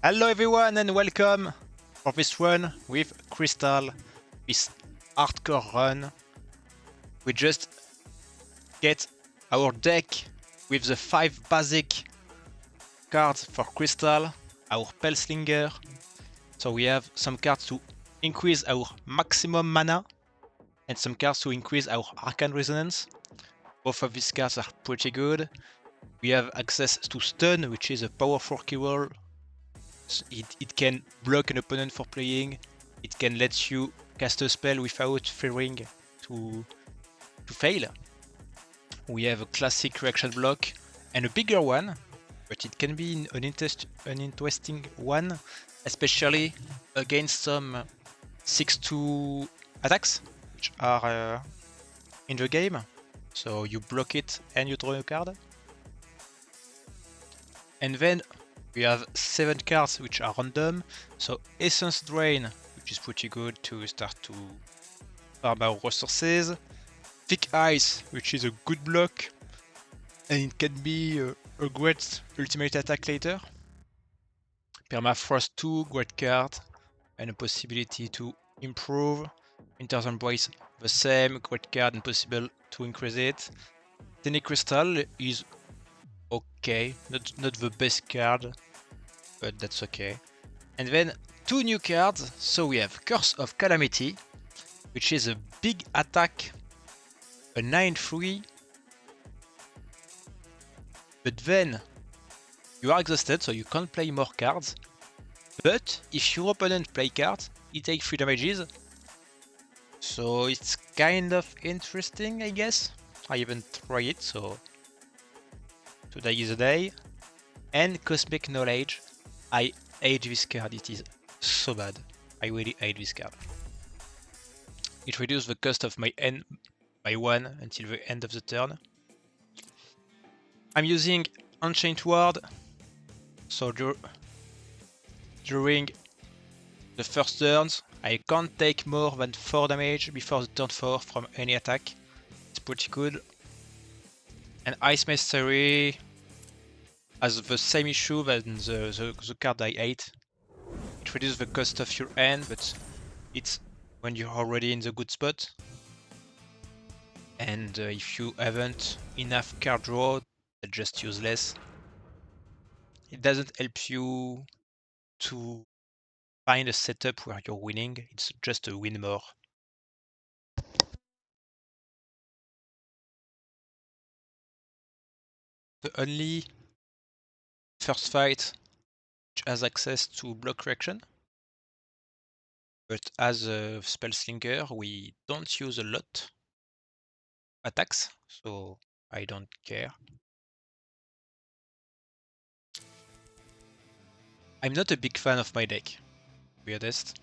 Hello everyone and welcome for this run with Crystal, this hardcore run. We just get our deck with the 5 basic cards for Crystal, our Spellslinger. So we have some cards to increase our maximum mana and some cards to increase our Arcane Resonance. Both of these cards are pretty good. We have access to Stun, which is a powerful keyword. It can block an opponent for playing. It can let you cast a spell without fearing to fail. We have a classic reaction block and a bigger one, but it can be an interesting one, especially against some 6-2 attacks, which are in the game. So you block it and you draw a card. And then we have 7 cards which are random. So Essence Drain, which is pretty good to start to farm our resources. Thick Ice, which is a good block, and it can be a great ultimate attack later. Permafrost 2, great card, and a possibility to improve. Winter's Embrace, the same, great card and possible to increase it. Tiny Crystal is okay, not the best card, but that's okay. And then 2 new cards, so we have Curse of Calamity, which is a big attack, a 9-3, but then you are exhausted, so you can't play more cards. But if your opponent play cards, he takes 3 damages. So it's kind of interesting, I guess. I haven't tried it, so today is the day. And Cosmic Knowledge. I hate this card, it is so bad. I really hate this card. It reduces the cost of my N by 1 until the end of the turn. I'm using Enchant Ward, so during the first turns, I can't take more than 4 damage before the turn 4 from any attack. It's pretty good. And Ice Mastery has the same issue than the card I hate. It reduces the cost of your hand, but it's when you're already in the good spot. And if you haven't enough card draw, that's just useless. It doesn't help you to find a setup where you're winning, it's just a win more. The only first fight which has access to block reaction, but as a Spellslinger we don't use a lot attacks, so I don't care. I'm not a big fan of my deck, to be honest.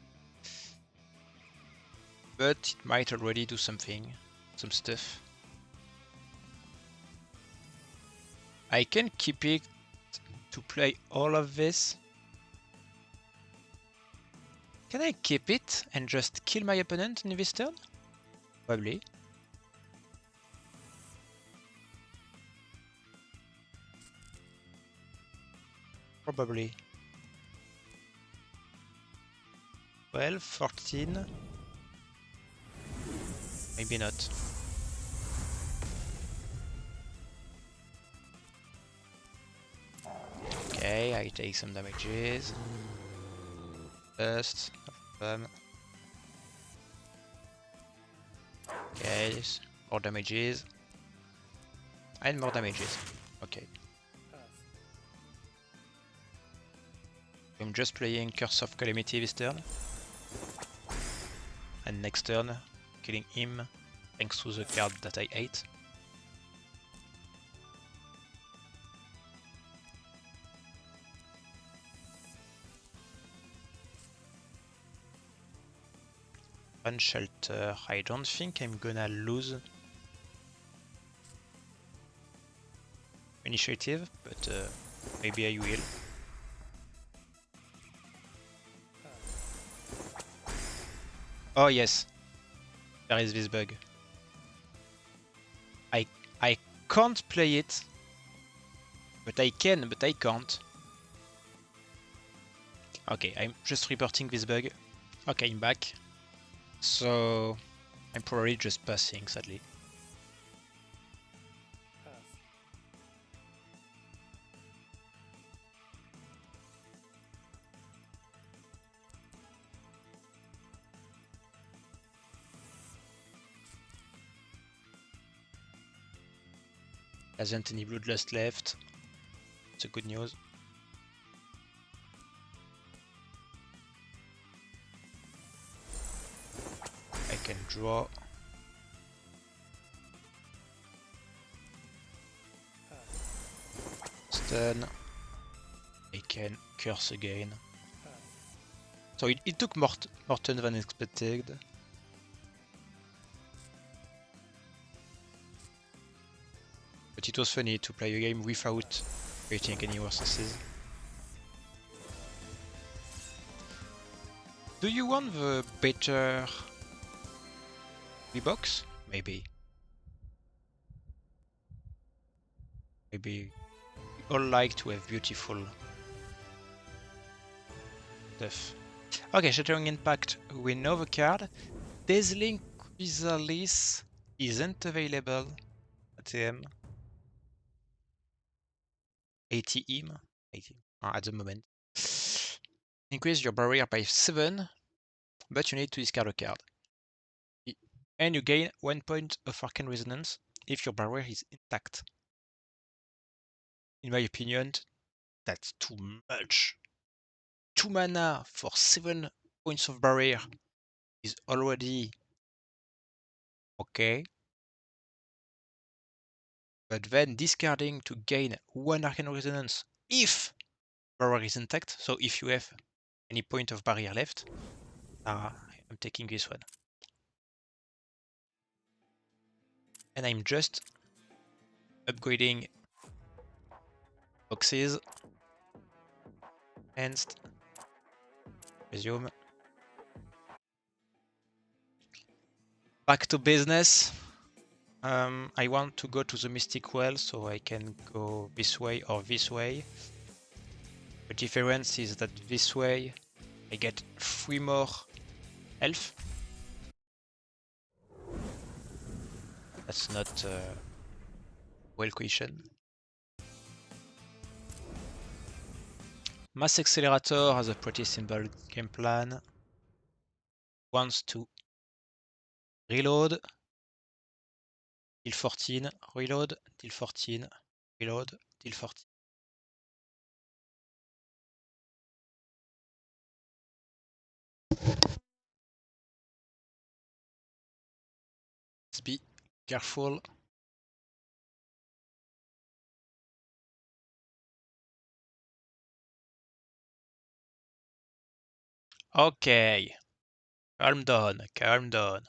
But it might already do some stuff. I can keep it to play all of this. Can I keep it and just kill my opponent in this turn? Probably. Probably. 12, 14. Maybe not. Okay, I take some damages. First, okay, more damages. And more damages. Okay. I'm just playing Curse of Calamity this turn. And next turn, killing him thanks to the card that I hate. One shelter. I don't think I'm gonna lose initiative, but maybe I will. Oh yes, there is this bug. I can't play it, but I can, but I can't. Okay, I'm just reporting this bug. Okay, I'm back. So I'm probably just passing, sadly. Hasn't any bloodlust left. It's a good news. I can draw. Stun. I can curse again. So it took more turn than expected. But it was funny to play a game without creating any resources. Do you want the better V-Box? Maybe. Maybe we all like to have beautiful stuff. Okay, Shattering Impact, we know the card. Dazzling Chrysalis isn't available at the 80 at the moment. Increase your barrier by 7, but you need to discard a card. And you gain 1 point of Arcane Resonance if your barrier is intact. In my opinion, that's too much. 2 mana for 7 points of barrier is already okay. But then discarding to gain 1 Arcane Resonance if barrier is intact, so if you have any point of barrier left, I'm taking this one. And I'm just upgrading boxes. And resume. Back to business. I want to go to the Mystic Well, so I can go this way or this way. The difference is that this way I get 3 more health. That's not well question. Mass Accelerator has a pretty simple game plan. Wants to reload, deal 14, reload, deal 14, reload, deal 14. Let's be careful. Okay. Calm down, calm down.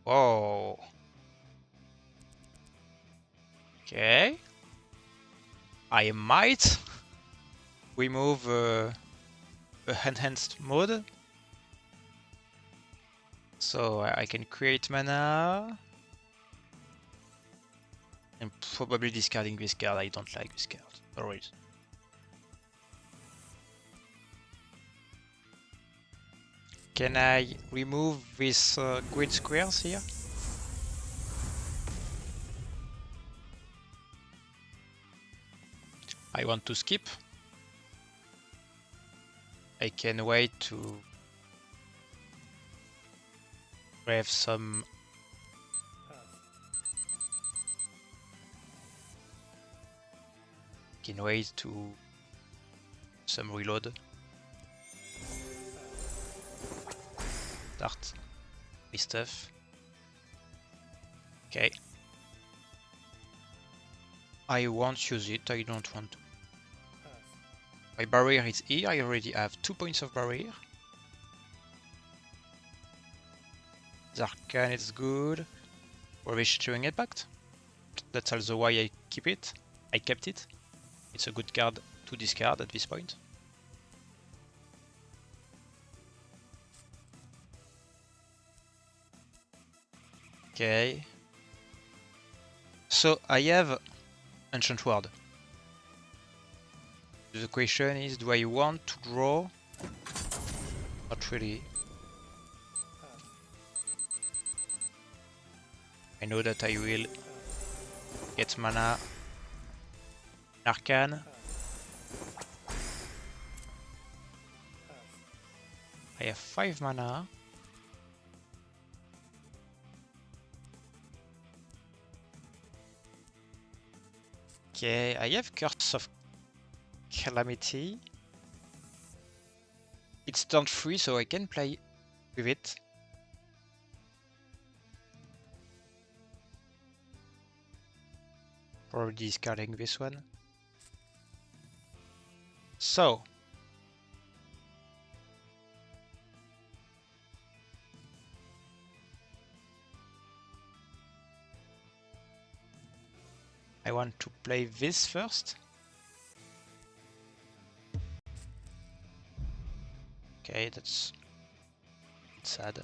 Whoa. Okay. I might remove the enhanced mode. So I can create mana. And probably discarding this card. I don't like this card. Alright. Can I remove these grid squares here? I want to skip. I can wait to have some can wait to some reload. Start my stuff. Okay. I won't use it, I don't want to. My barrier is here, I already have 2 points of barrier. The Arcane is good. We're Shattering Impact. That's also why I keep it. I kept it. It's a good card to discard at this point. Okay. So I have Ancient Ward. The question is, do I want to draw? Not really. I know that I will get mana Arcane. I have 5 mana. Okay, I have Curse of Calamity. It's turn 3, so I can play with it. Probably discarding this one. So. I want to play this first. Okay, that's sad.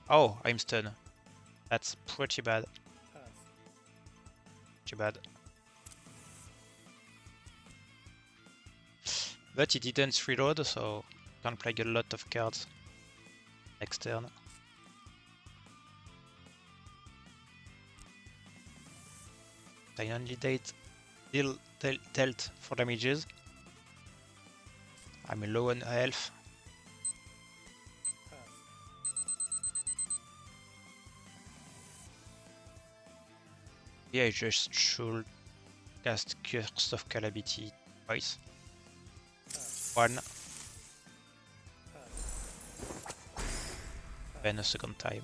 Oh, I'm stunned. That's pretty bad. Pretty bad. But it didn't reload, so can't play a lot of cards next turn. I only dealt 4 damages. I'm low on health. Yeah, I just should cast Curse of Calamity twice. One. Then a second time.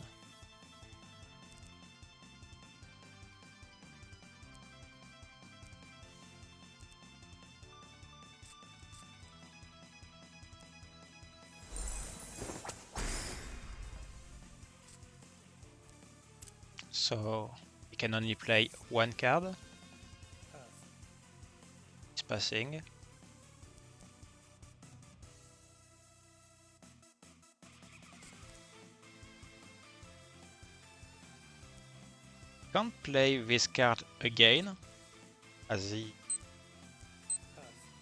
So you can only play 1 card. It's passing. Can't play this card again, as he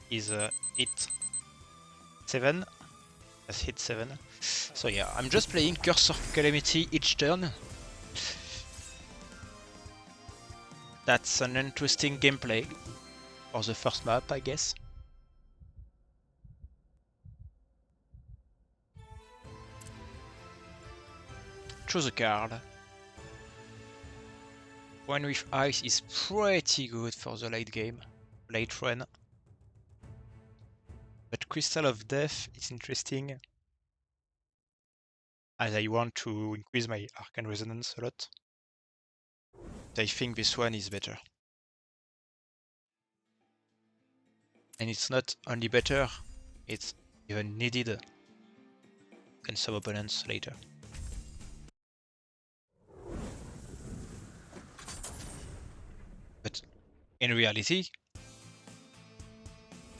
is hit 7. Has hit 7. So yeah, I'm just playing Curse of Calamity each turn. That's an interesting gameplay for the first map, I guess. Choose a card. One with Ice is pretty good for the late game, late run. But Crystal of Death is interesting, as I want to increase my Arcane Resonance a lot. But I think this one is better. And it's not only better, it's even needed against some opponents later. But in reality,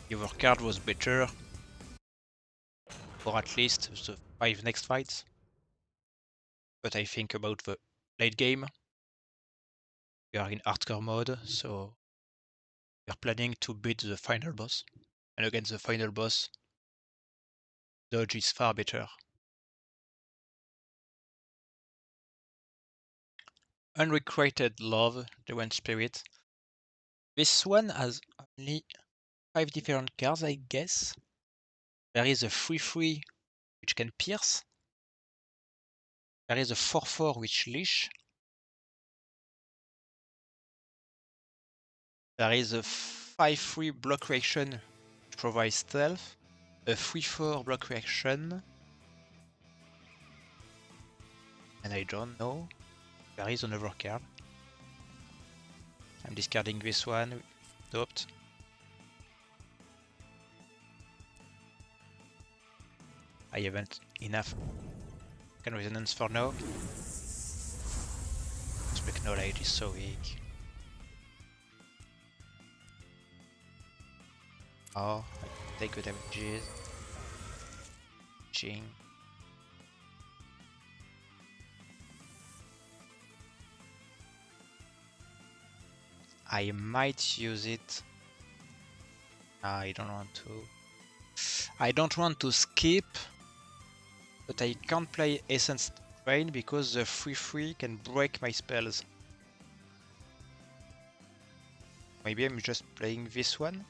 your card was better for at least the 5 next fights. But I think about the late game. We are in hardcore mode, so we are planning to beat the final boss. And against the final boss, dodge is far better. Unrequited Love, the One Spirit. This one has only 5 different cards, I guess. There is a 3/3 which can pierce. There is a 4/4 which leash. There is a 5/3 block reaction which provides stealth. A 3/4 block reaction. And I don't know. There is another card. I'm discarding this one. Adopt. I haven't enough Arcane Resonance for now. Spec Knowledge is so weak. Oh, I take the damages. watching. I might use it. I don't want to. I don't want to skip, but I can't play Essence Drain because the 3/3 can break my spells. Maybe I'm just playing this one.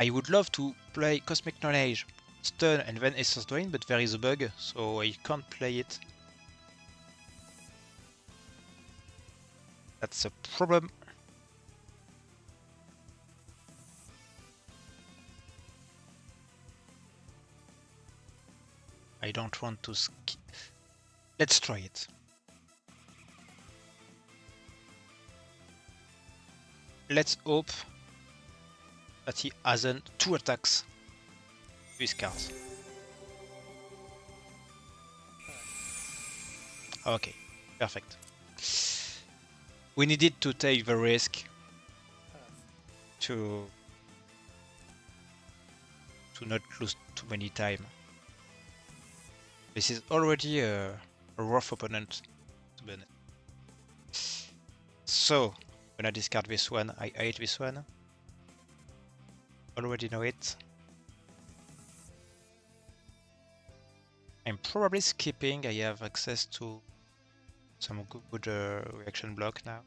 I would love to play Cosmic Knowledge, Stun, and then Essence Drain, but there is a bug, so I can't play it. That's a problem. I don't want to skip. Let's try it. Let's hope that he hasn't 2 attacks with cards. Okay, perfect. We needed to take the risk to not lose too many time. This is already a rough opponent, to be honest. So, I'm gonna discard this one. I hate this one. Already know it. I'm probably skipping. I have access to some good reaction block now.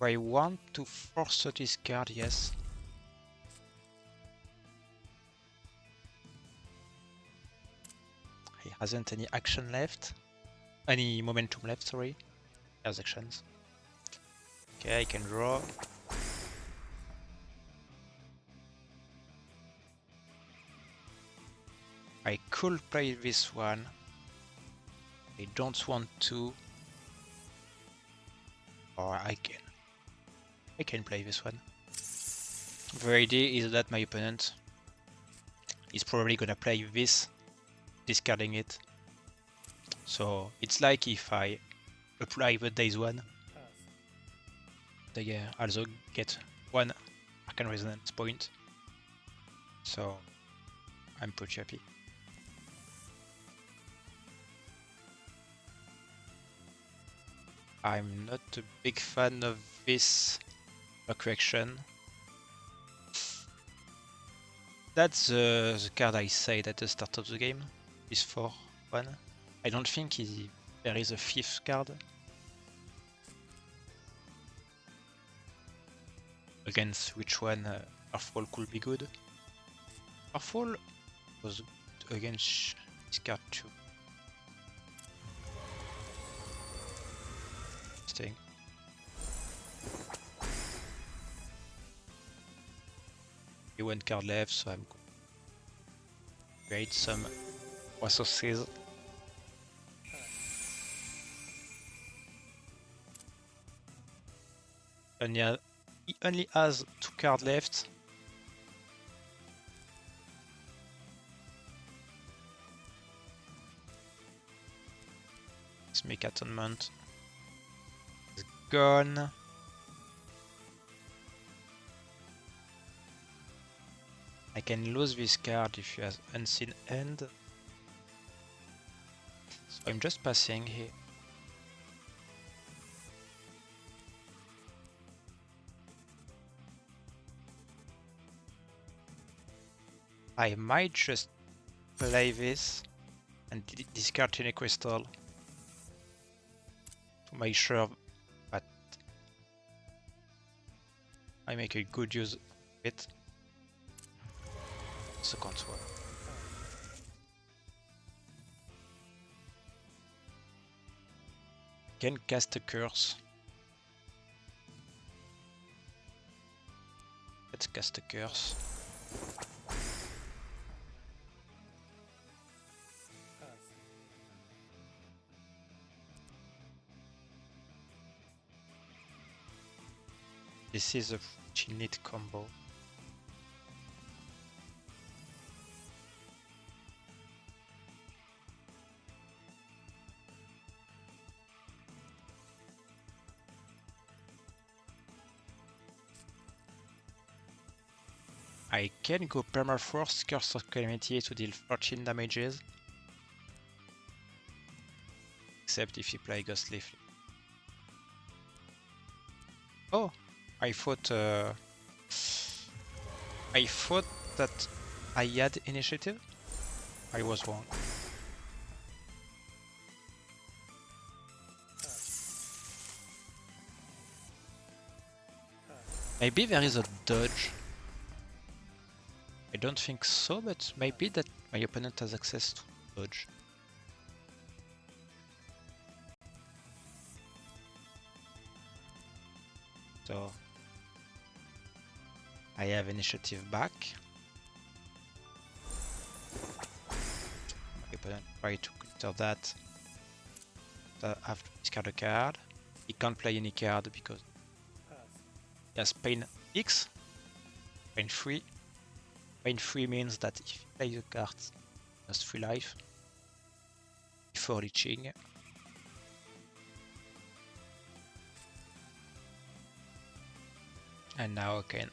I want to force a discard, yes. He hasn't any action left. Any momentum left, sorry. He has actions. Okay, I can draw. I could play this one. I don't want to. Or I can play this one. The idea is that my opponent is probably gonna play this, discarding it. So it's like if I apply the days one, they also get 1 Arcane Resonance point. So I'm pretty happy. I'm not a big fan of this correction. That's the card I said at the start of the game. Is 4/1. I don't think there is a 5th card. Against which one Earthfall could be good. Earthfall was good against this card too. Interesting. One card left, so I'm going to create some resources. He only has 2 cards left. Let's make Atonement. It's gone. I can lose this card if he has Unseen End. So I'm just passing here. I might just play this and discard Tiny Crystal to make sure that I make a good use of it. Second one. Can cast a curse. Let's cast a curse. This is a neat combo. I can go Permafrost, Curse of Calamity to deal 13 damages. Except if you play Ghostly Flame. Oh, I thought that I had initiative. I was wrong. Maybe there is a dodge. I don't think so, but maybe that my opponent has access to dodge. So I have initiative back. My opponent try to counter that. So I have to discard a card. He can't play any card because he has Pain X. Pain 3. Pain 3 means that if he plays a card, he has 3 life before leeching. And now I can,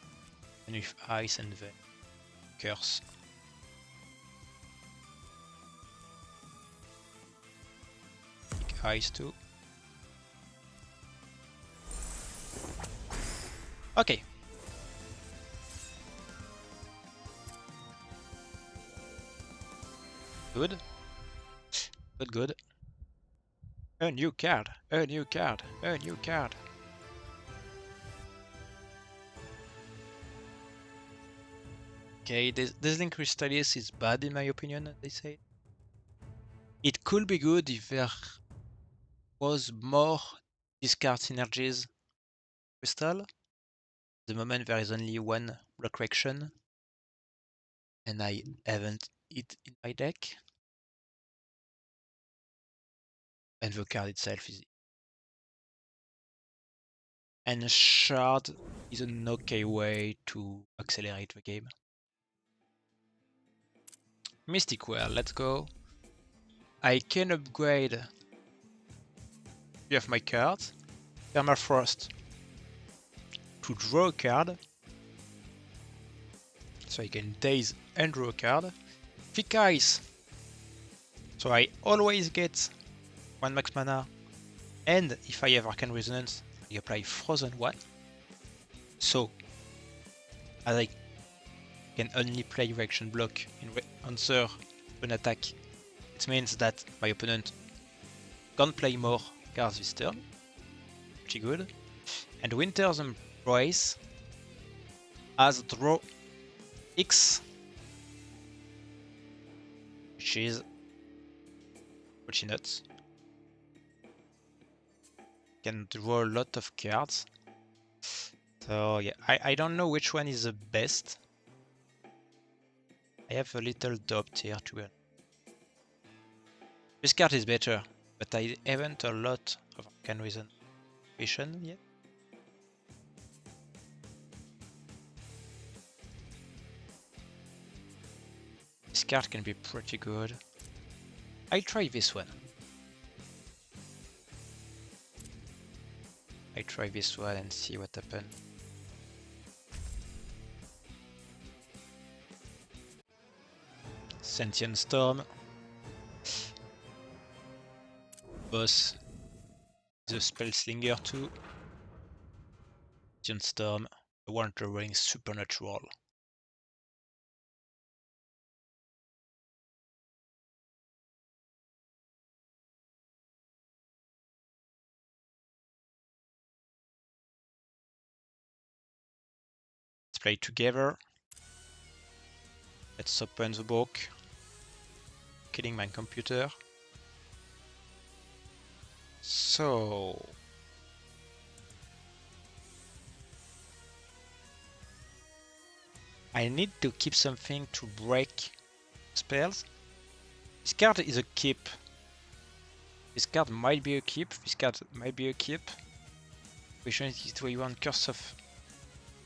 and with Ice and then Curse. Take Ice too. Okay. Good. Good. A new card. A new card. A new card. Okay, Dazzling Crystallis is bad in my opinion, as they say. It could be good if there was more discard synergies crystal. At the moment there is only one block reaction. And I haven't it in my deck. And the card itself is. And Shard is an okay way to accelerate the game. Mystic Well, let's go. I can upgrade 3 of my cards. Permafrost to draw a card. So I can daze and draw a card. Thick Ice. So I always get 1 max mana. And if I have Arcane Resonance, I apply Frozen 1. So, as I can only play reaction block in answer to an attack, it means that my opponent can't play more cards this turn. Pretty good. And Winter's Embrace has draw X, which is pretty nuts. Can draw a lot of cards. So yeah, I don't know which one is the best. I have a little doubt here to be honest. This card is better, but I haven't a lot of Arcane Resonance yet. This card can be pretty good. I'll try this one. I try this one and see what happens. Sentient Storm. Boss. The Spellslinger too. Sentient Storm. The Wandering Supernatural. Let's play together. Let's open the book. Killing my computer. So I need to keep something to break spells. This card is a keep. This card might be a keep. This card might be a keep. Question is, do we want Curse of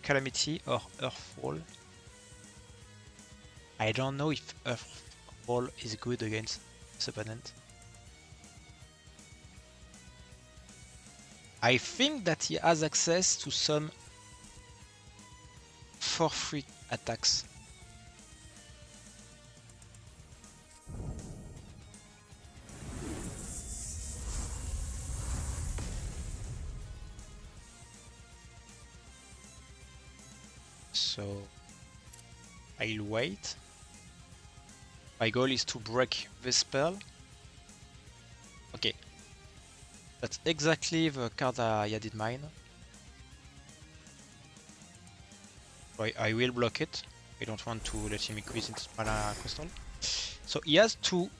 Calamity or Earthfall? I don't know if Earthfall is good against this opponent. I think that he has access to some 4 free attacks. So I'll wait. My goal is to break this spell. Okay. That's exactly the card I did mine. I will block it. I don't want to let him increase its mana crystal. So he has 2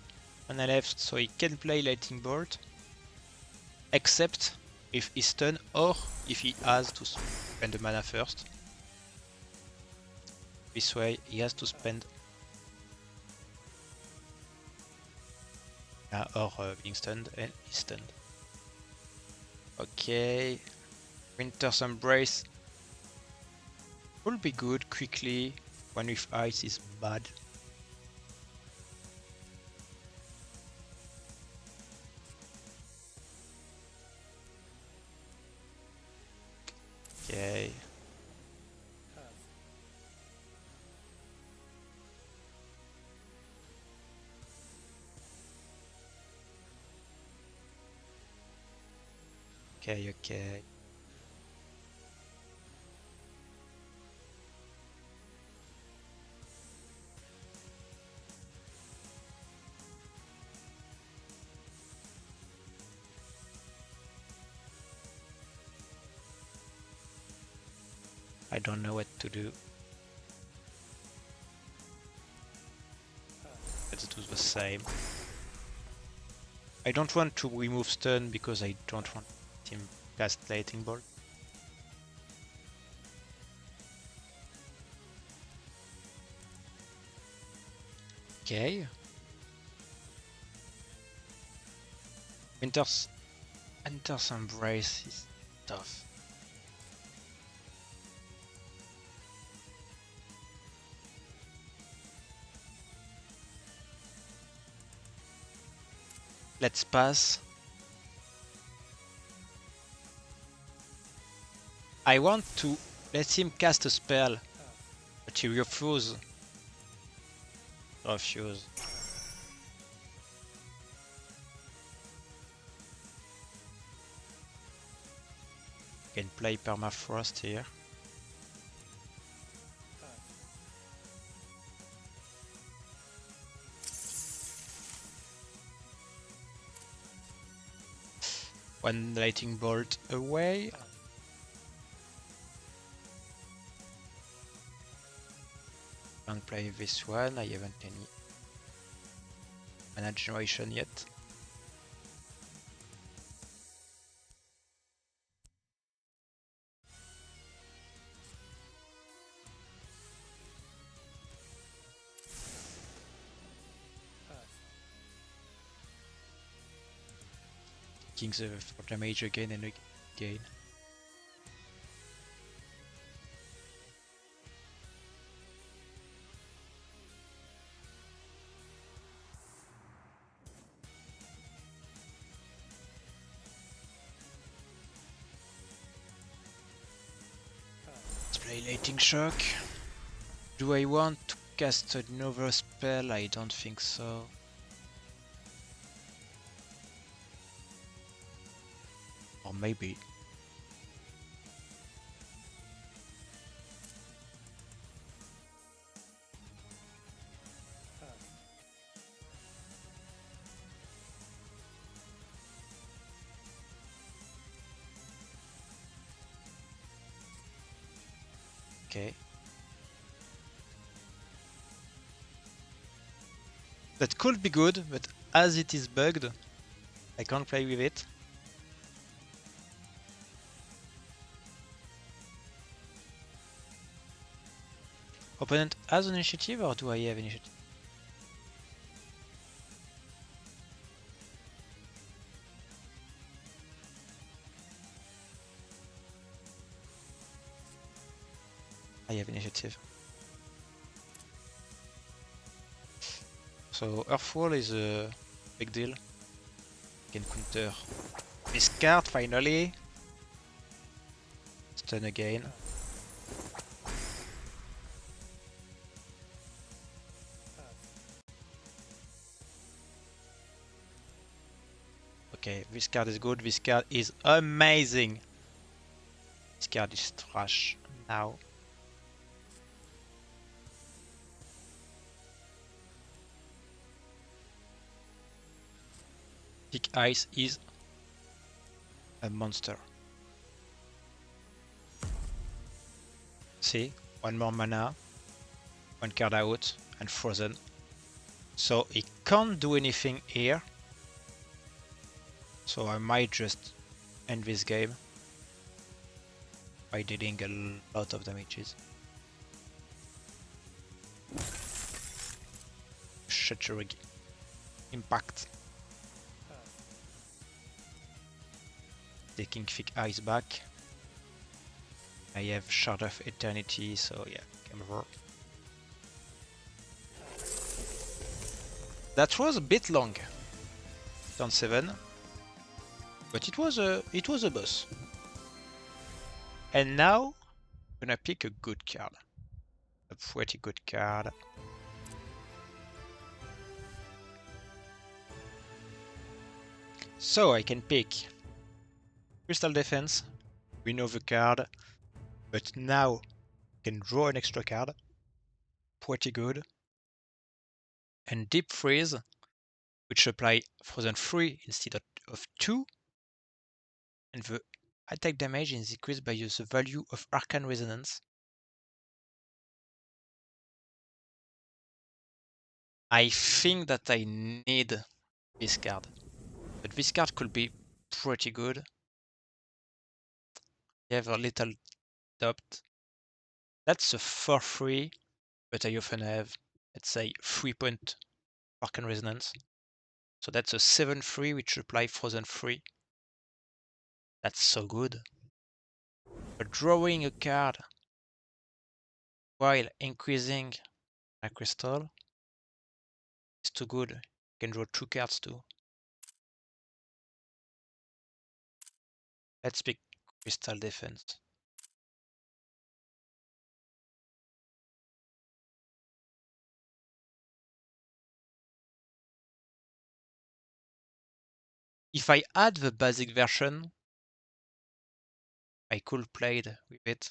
mana left, so he can play Lightning Bolt. Except if he's stunned or if he has to spend the mana first. This way he has to spend or being stunned, and he's stunned. Okay, Winter's Embrace will be good quickly. One with ice is bad. Okay. Okay. I don't know what to do. Let's do the same. I don't want to remove stun because I don't want him cast Lightning Bolt. Okay. Winter's Embrace is tough. Let's pass. I want to let him cast a spell, but he refuses. Refuse. Can play Permafrost here. One Lightning Bolt away. Can't play this one, I haven't any mana generation yet. Kings for damage again and again. Let's play Lightning Shock. Do I want to cast another spell? I don't think so. Or maybe. Okay. That could be good, but as it is bugged, I can't play with it. Opponent has an initiative, or do I have initiative? I have initiative. So Earthwall is a big deal. I can counter this card finally. Stun again. Okay, this card is good. This card is amazing. This card is trash now. Thick Ice is a monster. See, one more mana, one card out, and frozen. So he can't do anything here. So I might just end this game by dealing a lot of damages. Shattering impact. Taking Thick Ice back. I have Shard of Eternity, so yeah, game over. That was a bit long. Turn 7. But it was a boss. And now I'm gonna pick a good card. A pretty good card. So I can pick Crystal Defense. We know the card. But now I can draw an extra card. Pretty good. And Deep Freeze, which apply Frozen 3 instead of 2. And the attack damage is increased by the value of Arcane Resonance. I think that I need this card. But this card could be pretty good. You have a little doubt. That's a 4-3, but I often have, let's say, 3-point Arcane Resonance. So that's a 7-3, which apply Frozen 3. That's so good. But drawing a card while increasing my crystal is too good. You can draw 2 cards too. Let's pick Crystal Defense. If I add the basic version, I could play with it.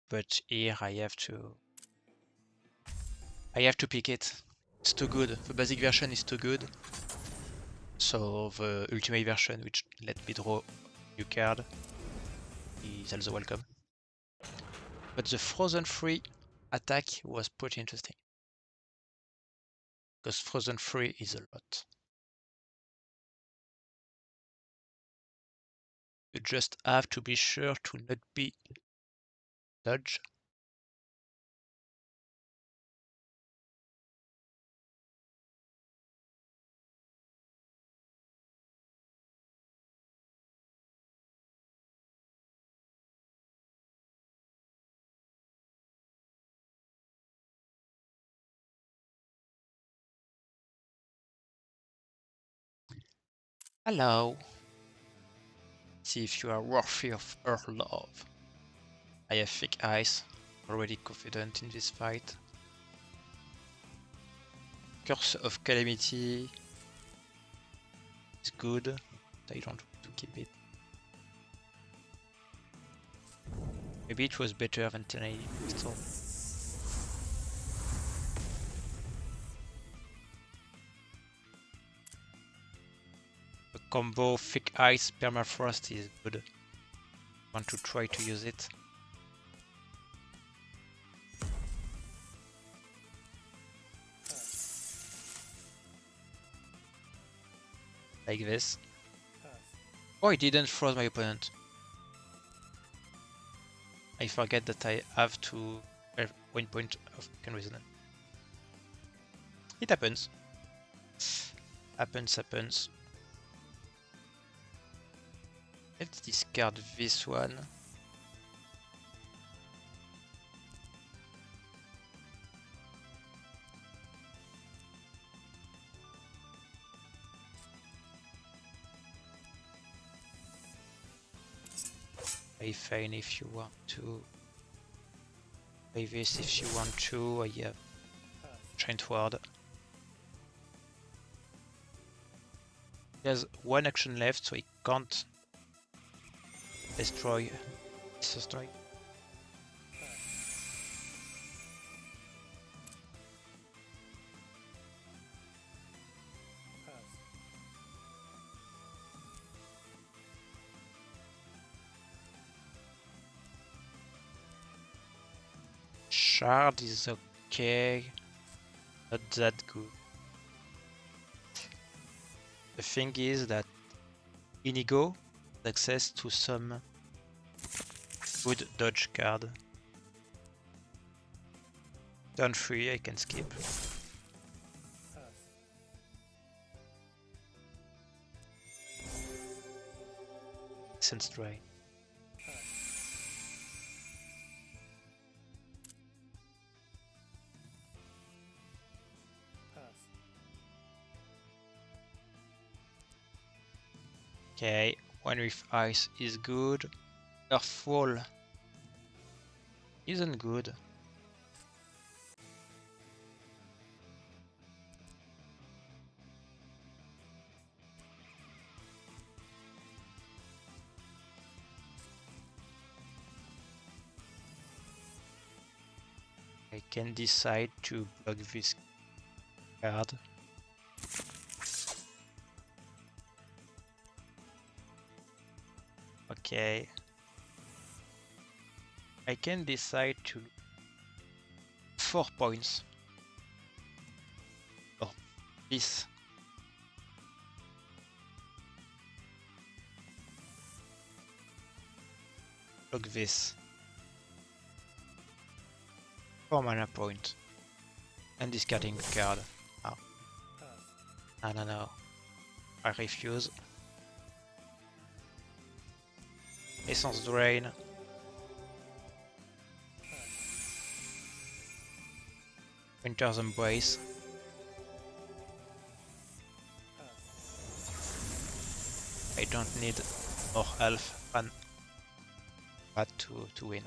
But here I have to pick it. It's too good. The basic version is too good. So the ultimate version, which let me draw a new card, is also welcome. But the Frozen 3 attack was pretty interesting. Because Frozen 3 is a lot. You just have to be sure to not be dodge. Hello. See if you are worthy of her love. I have Thick Ice, already confident in this fight. Curse of Calamity is good, but I don't want to keep it. Maybe it was better than Tenai Pistol. The combo Thick Ice Permafrost is good. Want to try to use it. Like this. Oh, I didn't froze my opponent. I forget that I have to have 1 point of Arcane Resonance. It happens. Happens. Let's discard this one. Play Fane if you want to. Play this if you want to. I have Giant Ward. He has one action left, so he can't destroy this strike. Shard is okay, not that good. The thing is that Inigo has access to some good dodge card. Turn 3 I can skip. Sense Drain. Okay, one with ice is good. Earthfall isn't good. I can decide to block this card. Okay. I can decide to 4 points. Oh, this. Block this. 4 mana point. And discarding the card. Oh. No. I refuse. Essence Drain. Winter's Embrace. I don't need more health than that to win.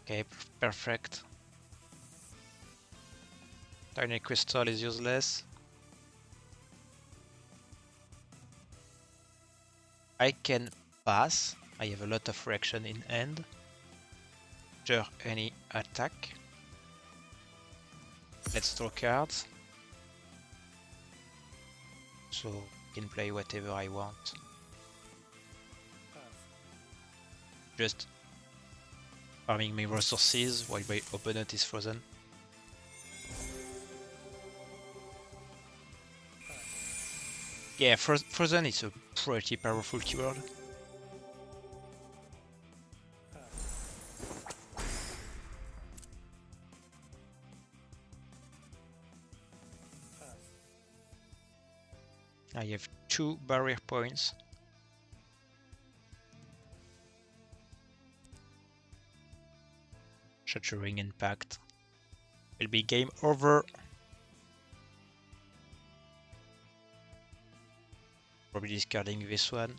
Okay, perfect. Tiny Crystal is useless. I can pass. I have a lot of reaction in hand. Sure, any attack. Let's draw cards. So I can play whatever I want. Just farming my resources while my opponent is frozen. Yeah, frozen is a pretty powerful keyword. I have 2 barrier points. Shattering Impact. Will be game over. Probably discarding this one.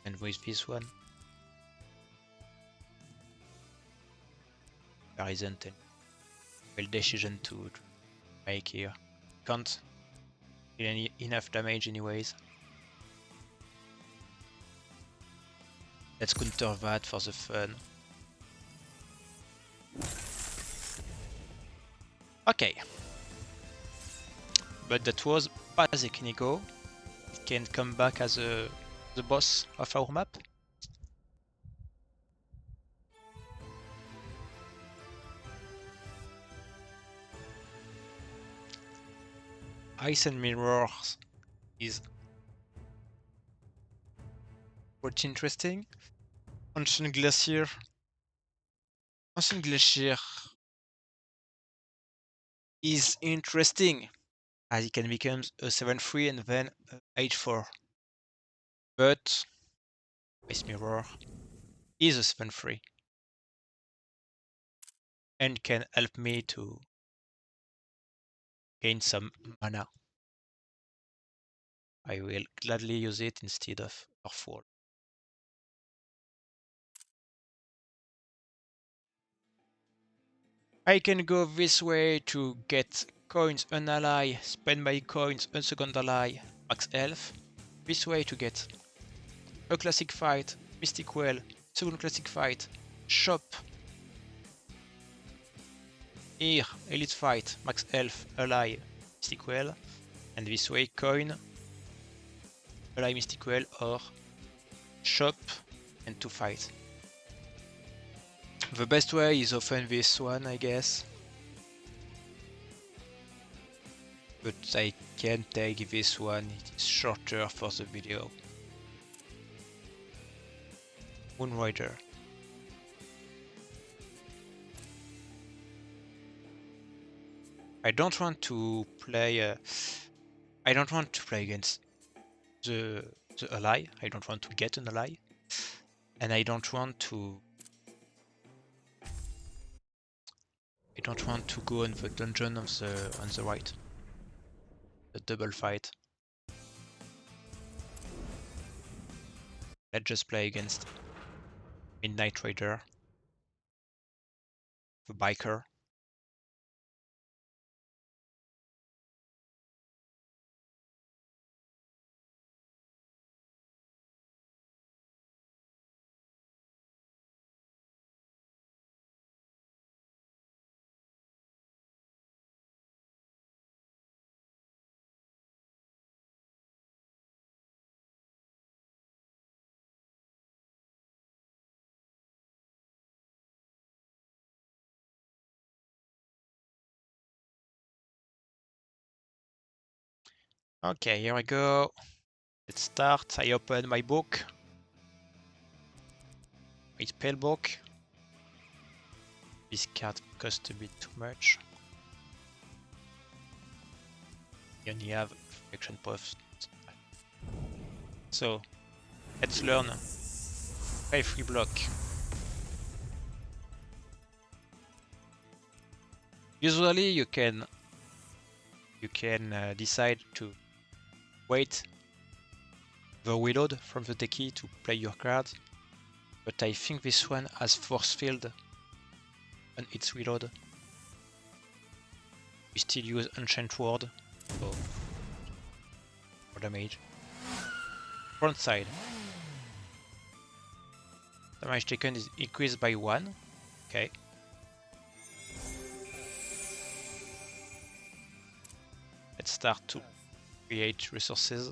And with this one. There isn't any real decision to make here. Can't deal enough damage anyways. Let's counter that for the fun. Okay. But that was basic Inigo. It can come back as the boss of our map. Ice and Mirrors is pretty interesting. Ancient Glacier. Ancient Glacier is interesting as it can become a 7-3 and then 8-4. But Ice Mirror is a 7-3 and can help me to gain some mana. I will gladly use it instead of Earthfall. I can go this way to get coins, an ally, spend my coins, a second ally, max health. This way to get a classic fight, Mystic Well, second classic fight, shop. Here, elite fight, max health, ally, Mystic Well. And this way, coin, ally, Mystic Well, or shop and to fight. The best way is often this one, I guess. But I can take this one, it is shorter for the video. Moonrider. I don't want to play. I don't want to play against the ally. I don't want to get an ally, and I don't want to. I don't want to go in the dungeon on the right. The double fight. Let's just play against Midnight Rider, the biker. Okay, here we go. Let's start. I open my book. My spell book. This card costs a bit too much. You only have action points. So, let's learn. 5 free block. Usually you can decide to wait the reload from the techie to play your card, but I think this one has force field on its reload. We still use Ancient Word, so for damage. Front side. Damage taken is increased by 1. Okay. Let's start to create resources.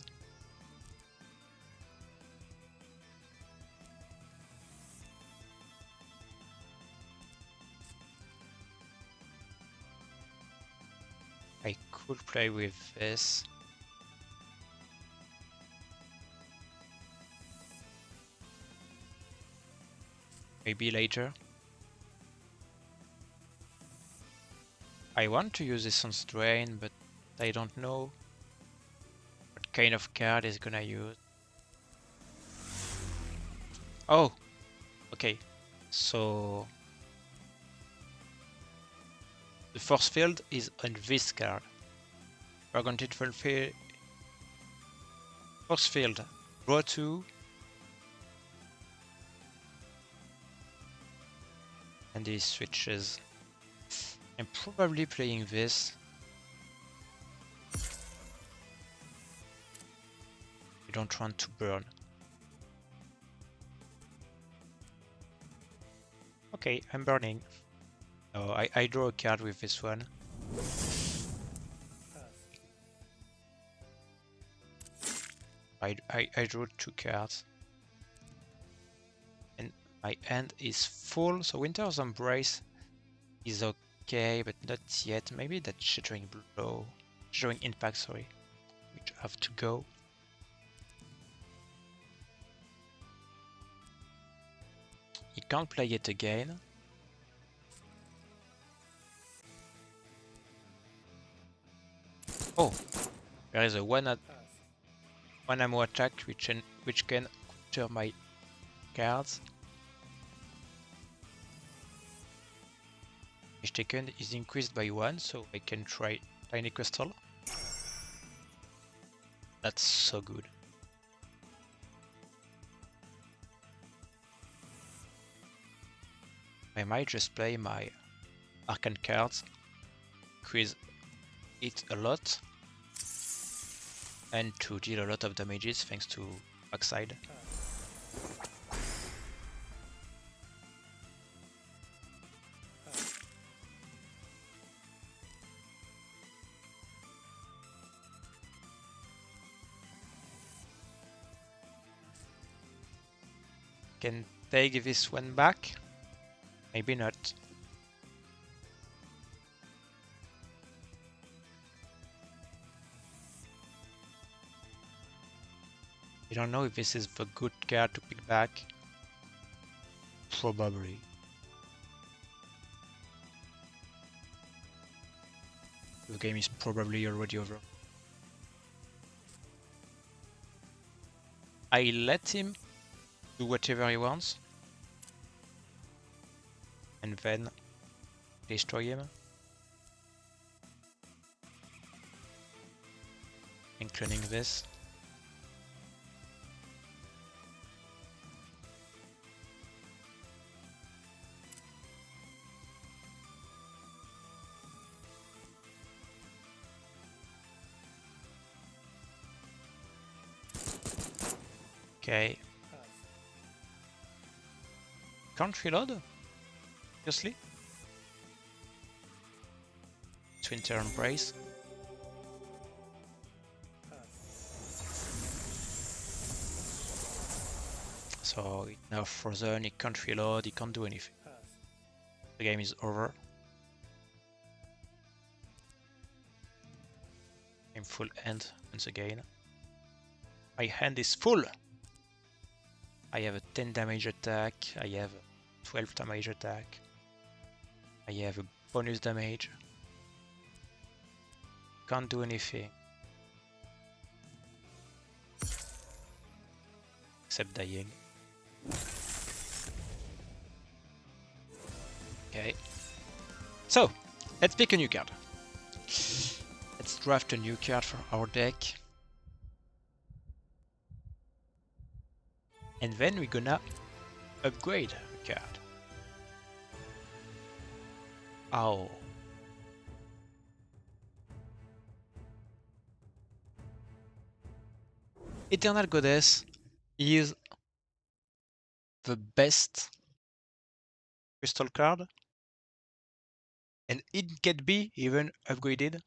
I could play with this. Maybe later. I want to use this on Strain, but I don't know what kind of card is gonna use. Oh! Okay, so the force field is on this card. We're going to fulfill force field, draw 2, and he switches. I'm probably playing this. I don't want to burn. Okay, I'm burning. No, I draw a card with this one. I drew 2 cards. And my hand is full, so Winter's Embrace is okay, but not yet. Maybe that Shattering Blow, Shattering Impact, sorry, which have to go. He can't play it again. Oh, there is a one ammo attack which can counter my cards. Damage taken is increased by 1, so I can try Tiny Crystal. That's so good. I might just play my arcane cards, increase it a lot, and to deal a lot of damages thanks to backside. Can take this one back? Maybe not. I don't know if this is the good card to pick back. Probably. The game is probably already over. I let him do whatever he wants. And then destroy him. Including this. Okay. Can't reload? Seriously? Winter Embrace. So it's now frozen, it can't reload, it can't do anything. The game is over. I'm full hand once again. My hand is full! I have a 10 damage attack, I have a 12 damage attack, I have a bonus damage. Can't do anything. Except dying. Okay. So, let's pick a new card. Let's draft a new card for our deck. And then we're gonna upgrade a card. Oh. Eternal Goddess is the best crystal card. And it can be even upgraded.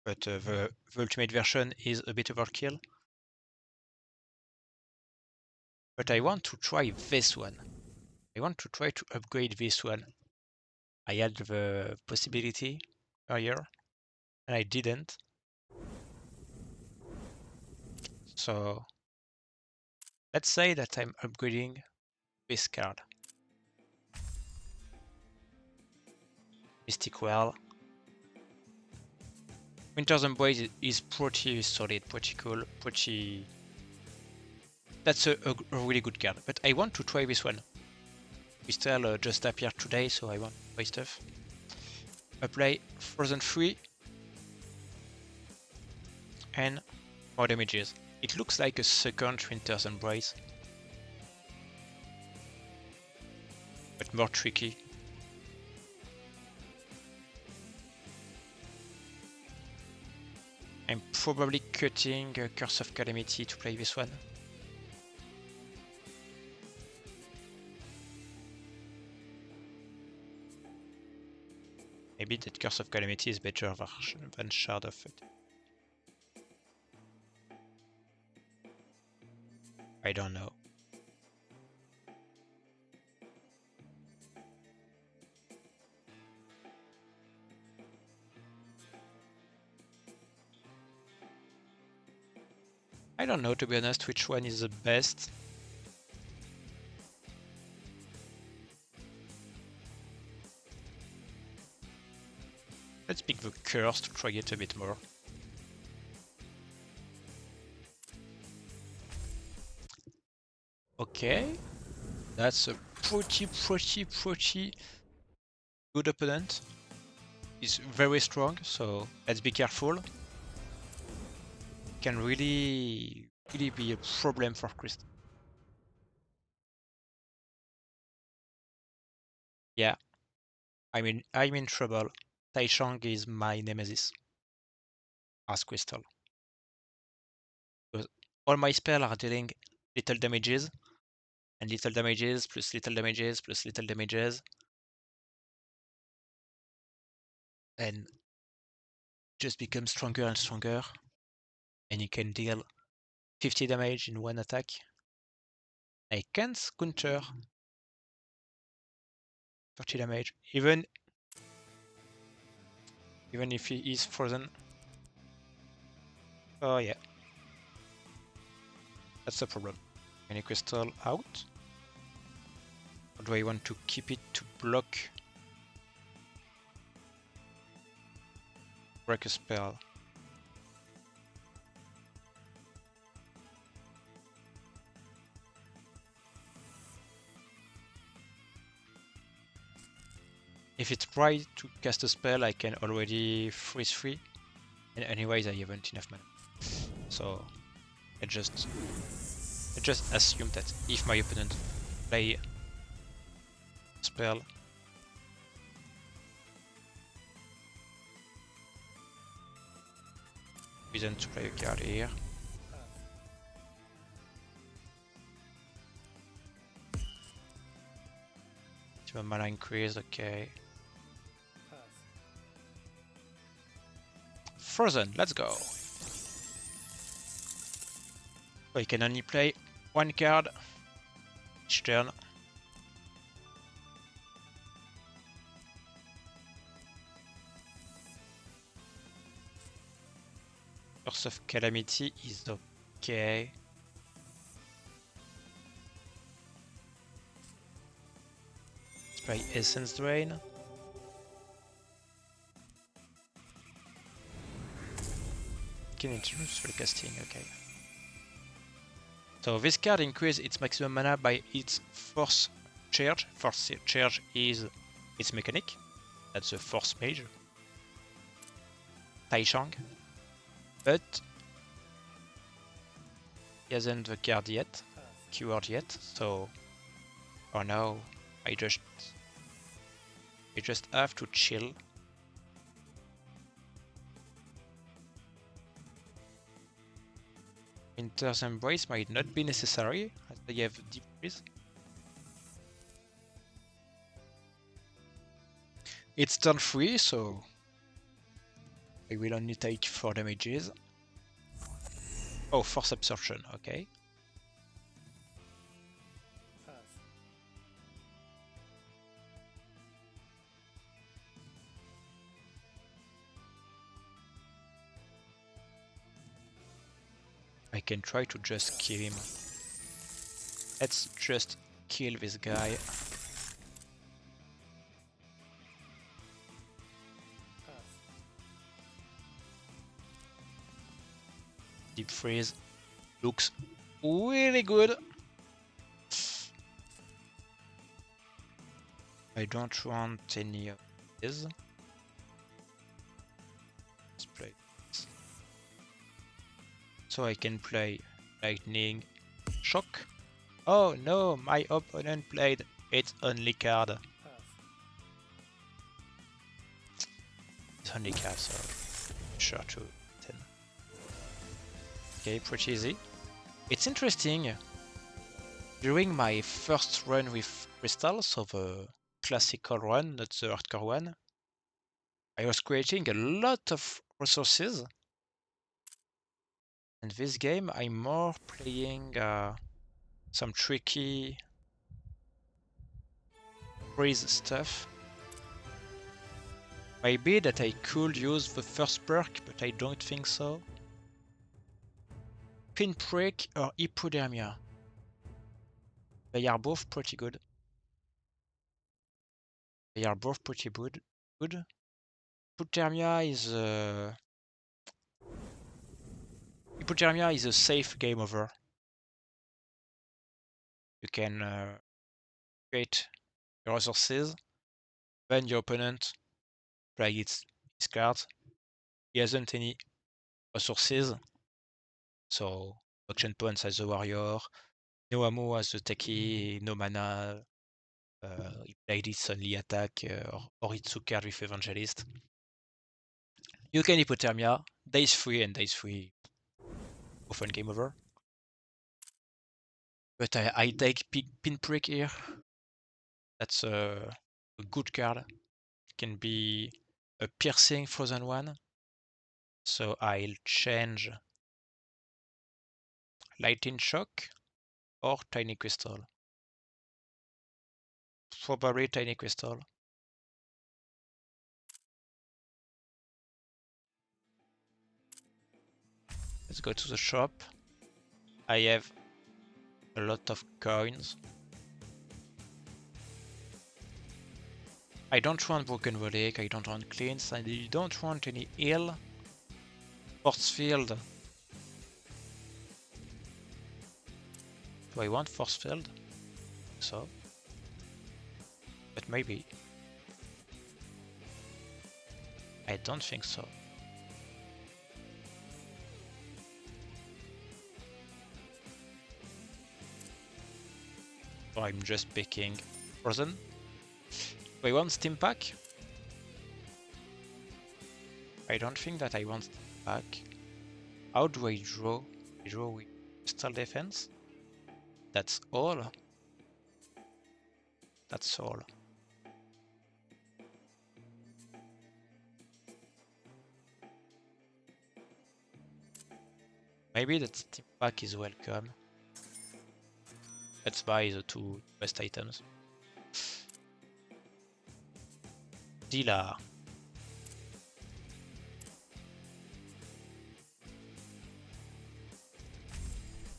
But the ultimate version is a bit overkill. But I want to try this one. I want to try to upgrade this one. I had the possibility earlier, and I didn't. So let's say that I'm upgrading this card. Mystic Well. Winter's Embrace is pretty solid, pretty cool, pretty... That's a really good card, but I want to try this one. Crystal just appeared today, so I want to buy stuff. Apply Frozen Free. And more damages. It looks like a second Winter's Embrace. But more tricky. I'm probably cutting Curse of Calamity to play this one. Maybe that Curse of Calamity is better than Shard of Fate. I don't know. I don't know, to be honest, which one is the best. Let's pick the Curse to try it a bit more. Okay, that's a pretty good opponent. He's very strong, so let's be careful. Can really be a problem for Crystal. Yeah, I'm in trouble. Taichung is my nemesis. As Crystal. Because all my spells are dealing little damages, and little damages plus little damages plus little damages. And just becomes stronger and stronger. And you can deal 50 damage in one attack. I can't counter 30 damage, even if he is frozen. Oh yeah. That's the problem. Any crystal out? Or do I want to keep it to block break a spell? If it's right to cast a spell, I can already freeze free. And anyways, I haven't enough mana. So I just assume that if my opponent play spell, reason to play a card here. To mana increase, okay. Frozen, let's go. So I can only play one card each turn. Curse of Calamity is okay. Let's play Essence Drain. Can introduce for casting, okay. So this card increases its maximum mana by its Force Charge. Force Charge is its mechanic. That's the Force Mage. Taichung. But he hasn't the card yet, keyword yet, so for now I just have to chill. Winter's Embrace might not be necessary, as they have Deep Freeze. It's turn 3, so I will only take 4 damages. Oh, Force Absorption, okay. I can try to just kill him. Let's just kill this guy. Deep Freeze looks really good. I don't want any of these. Let's play this. So I can play Lightning Shock. Oh no, my opponent played its only card. It's only card, so sure to 10. Okay, pretty easy. It's interesting. During my first run with Crystal, so the classical run, not the hardcore one, I was creating a lot of resources. And this game, I'm more playing some tricky freeze stuff. Maybe that I could use the first perk, but I don't think so. Pinprick or Hypodermia. They are both pretty good. They are both pretty good. Hypodermia is a safe game over. You can create your resources, then your opponent play its cards. He hasn't any resources, so Auction Points as the warrior, no ammo as the techie, no mana, He played his only attack or it's card with Evangelist. You can Hypothermia, days 3 and days 3 often game over. But I take Pinprick here. That's a good card. It can be a piercing frozen one. So I'll change Lightning Shock or Tiny Crystal. Probably Tiny Crystal. Let's go to the shop. I have a lot of coins. I don't want Broken Relic, I don't want Cleanse, I don't want any heal. Force Field. Do I want Force Field? So. But maybe. I don't think so. So I'm just picking Frozen. Do I want Steam Pack? I don't think that I want Steam Pack. How do I draw? I draw with Crystal Defense. That's all. That's all. Maybe that Steam Pack is welcome. Let's buy the two best items. Dila.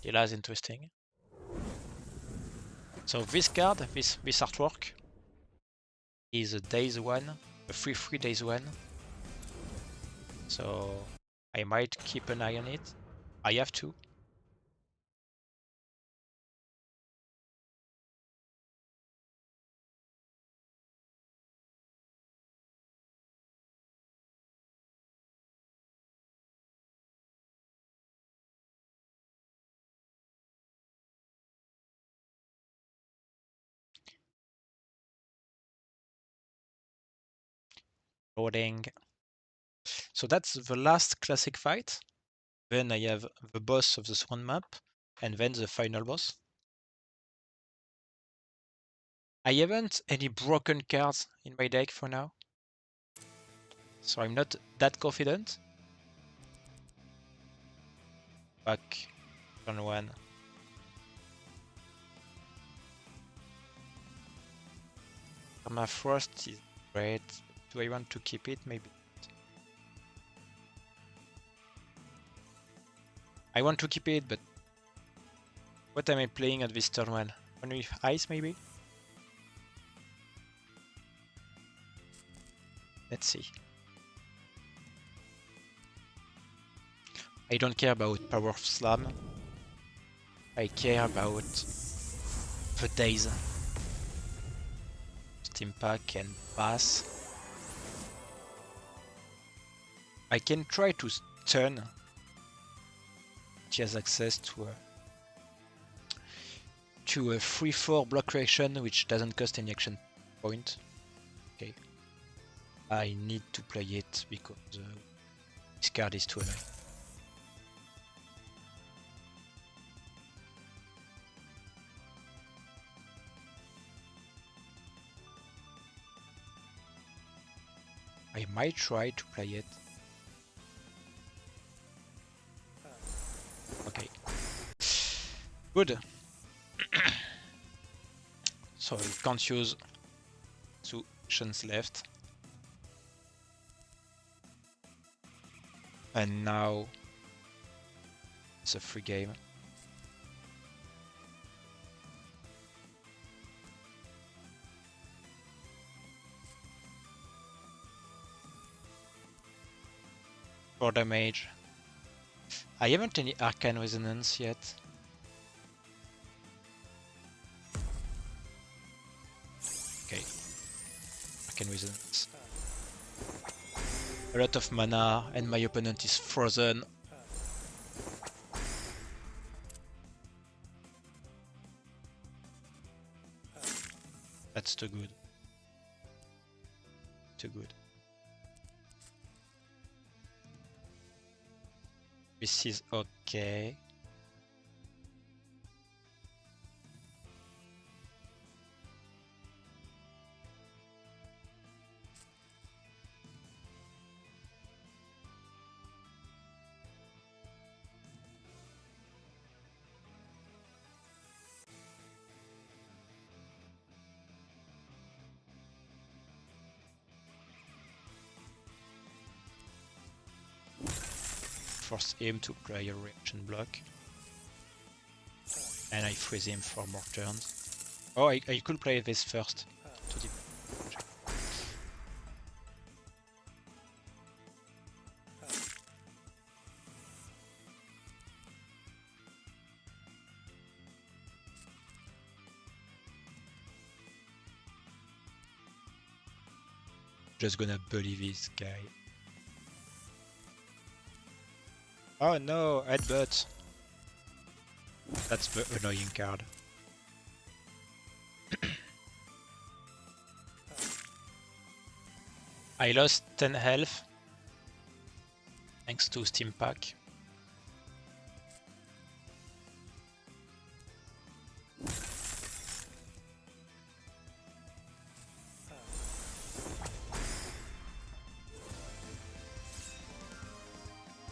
Dila is interesting. So this card, this artwork, is a days one, a 3/3 days one. So I might keep an eye on it. I have to. Loading. So that's the last classic fight. Then I have the boss of the Swan map, and then the final boss. I haven't any broken cards in my deck for now, so I'm not that confident. Back turn 1. Permafrost is great. Do I want to keep it? Maybe. I want to keep it, but what am I playing at this turn 1? One with ice, maybe? Let's see. I don't care about Power of Slam. I care about the days. Steam Pack and pass. I can try to stun. She has access to a 3/4 block reaction, which doesn't cost any action point. Okay. I need to play it because this card is too annoying. I might try to play it. Okay. Good. So I can't use 2 actions left. And now it's a free game. For damage. I haven't any Arcane Resonance yet. Okay. Arcane Resonance. A lot of mana and my opponent is frozen. That's too good. Too good. This is okay. Force him to play a reaction block. And I freeze him for more turns. Oh, I could play this first. To the just gonna bully this guy. Oh no, headbutt. That's the annoying card. I lost 10 health thanks to Steam Pack.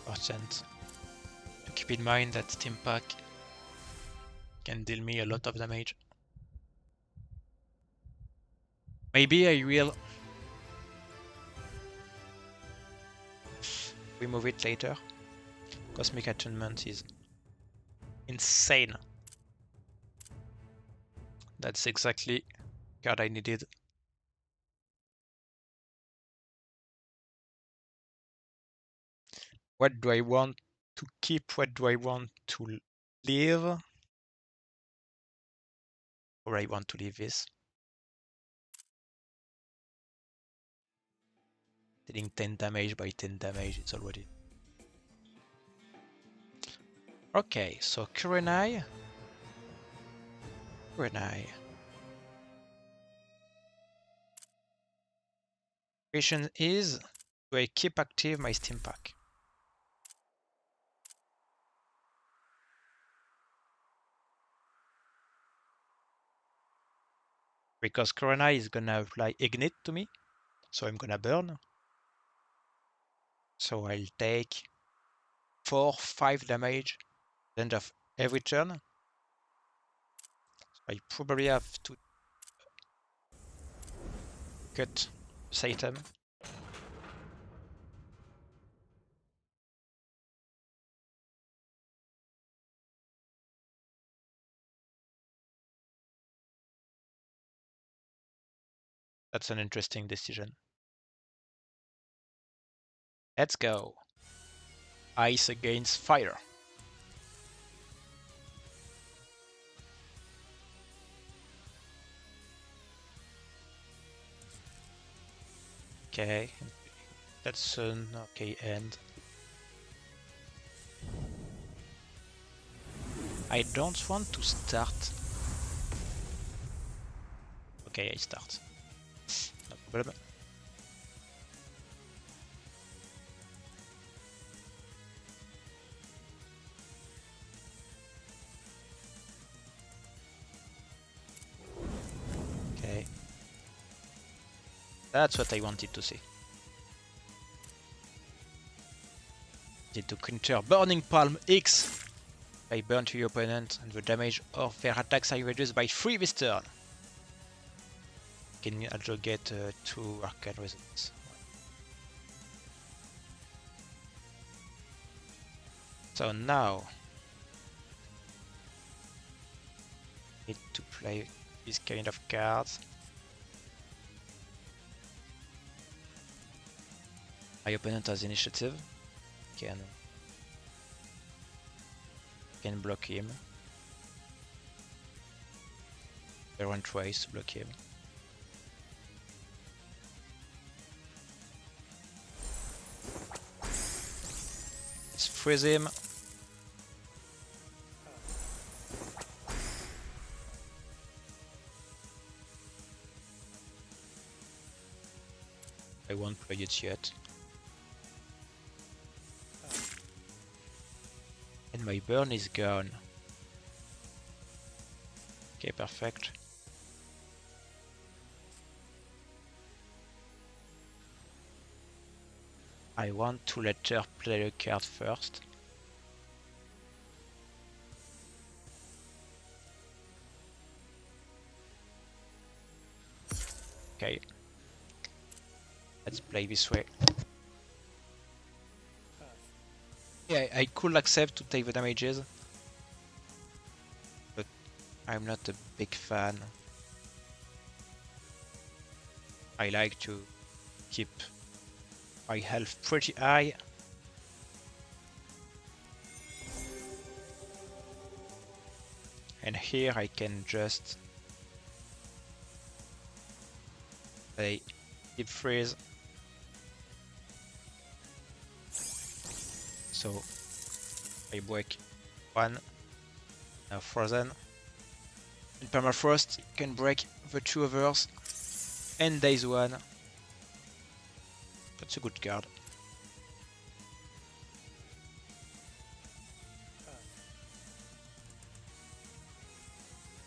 Percent. Keep in mind that Steam Pack can deal me a lot of damage. Maybe I will remove it later. Cosmic Attunement is insane. That's exactly the card I needed. What do I want to keep? What do I want to leave? Or I want to leave this. Dealing 10 damage by 10 damage, it's already. Okay, so Kurenai. Question is, do I keep active my Steam Pack? Because Kurenai is gonna apply Ignite to me, so I'm gonna burn. So I'll take 4-5 damage at the end of every turn. I probably have to cut this item. That's an interesting decision. Let's go. Ice against fire. Okay, that's an okay end. I don't want to start. Okay, I start. No problem. Okay. That's what I wanted to see. Need to counter Burning Palm X. I burn to your opponent and the damage of their attacks are reduced by 3 this turn. Can also get 2 Arcane Resonance. So now need to play this kind of cards. My opponent has initiative. Can block him. Everyone tries to block him. Let's freeze him. I won't play it yet. And my burn is gone. Okay, perfect. I want to let her play a card first. Okay. Let's play this way. Yeah, I could accept to take the damages, but I'm not a big fan. I like to keep my health pretty high. And here I can just play Deep Freeze. So I break one, now Frozen. And Permafrost can break the two others. And Days one. That's a good card.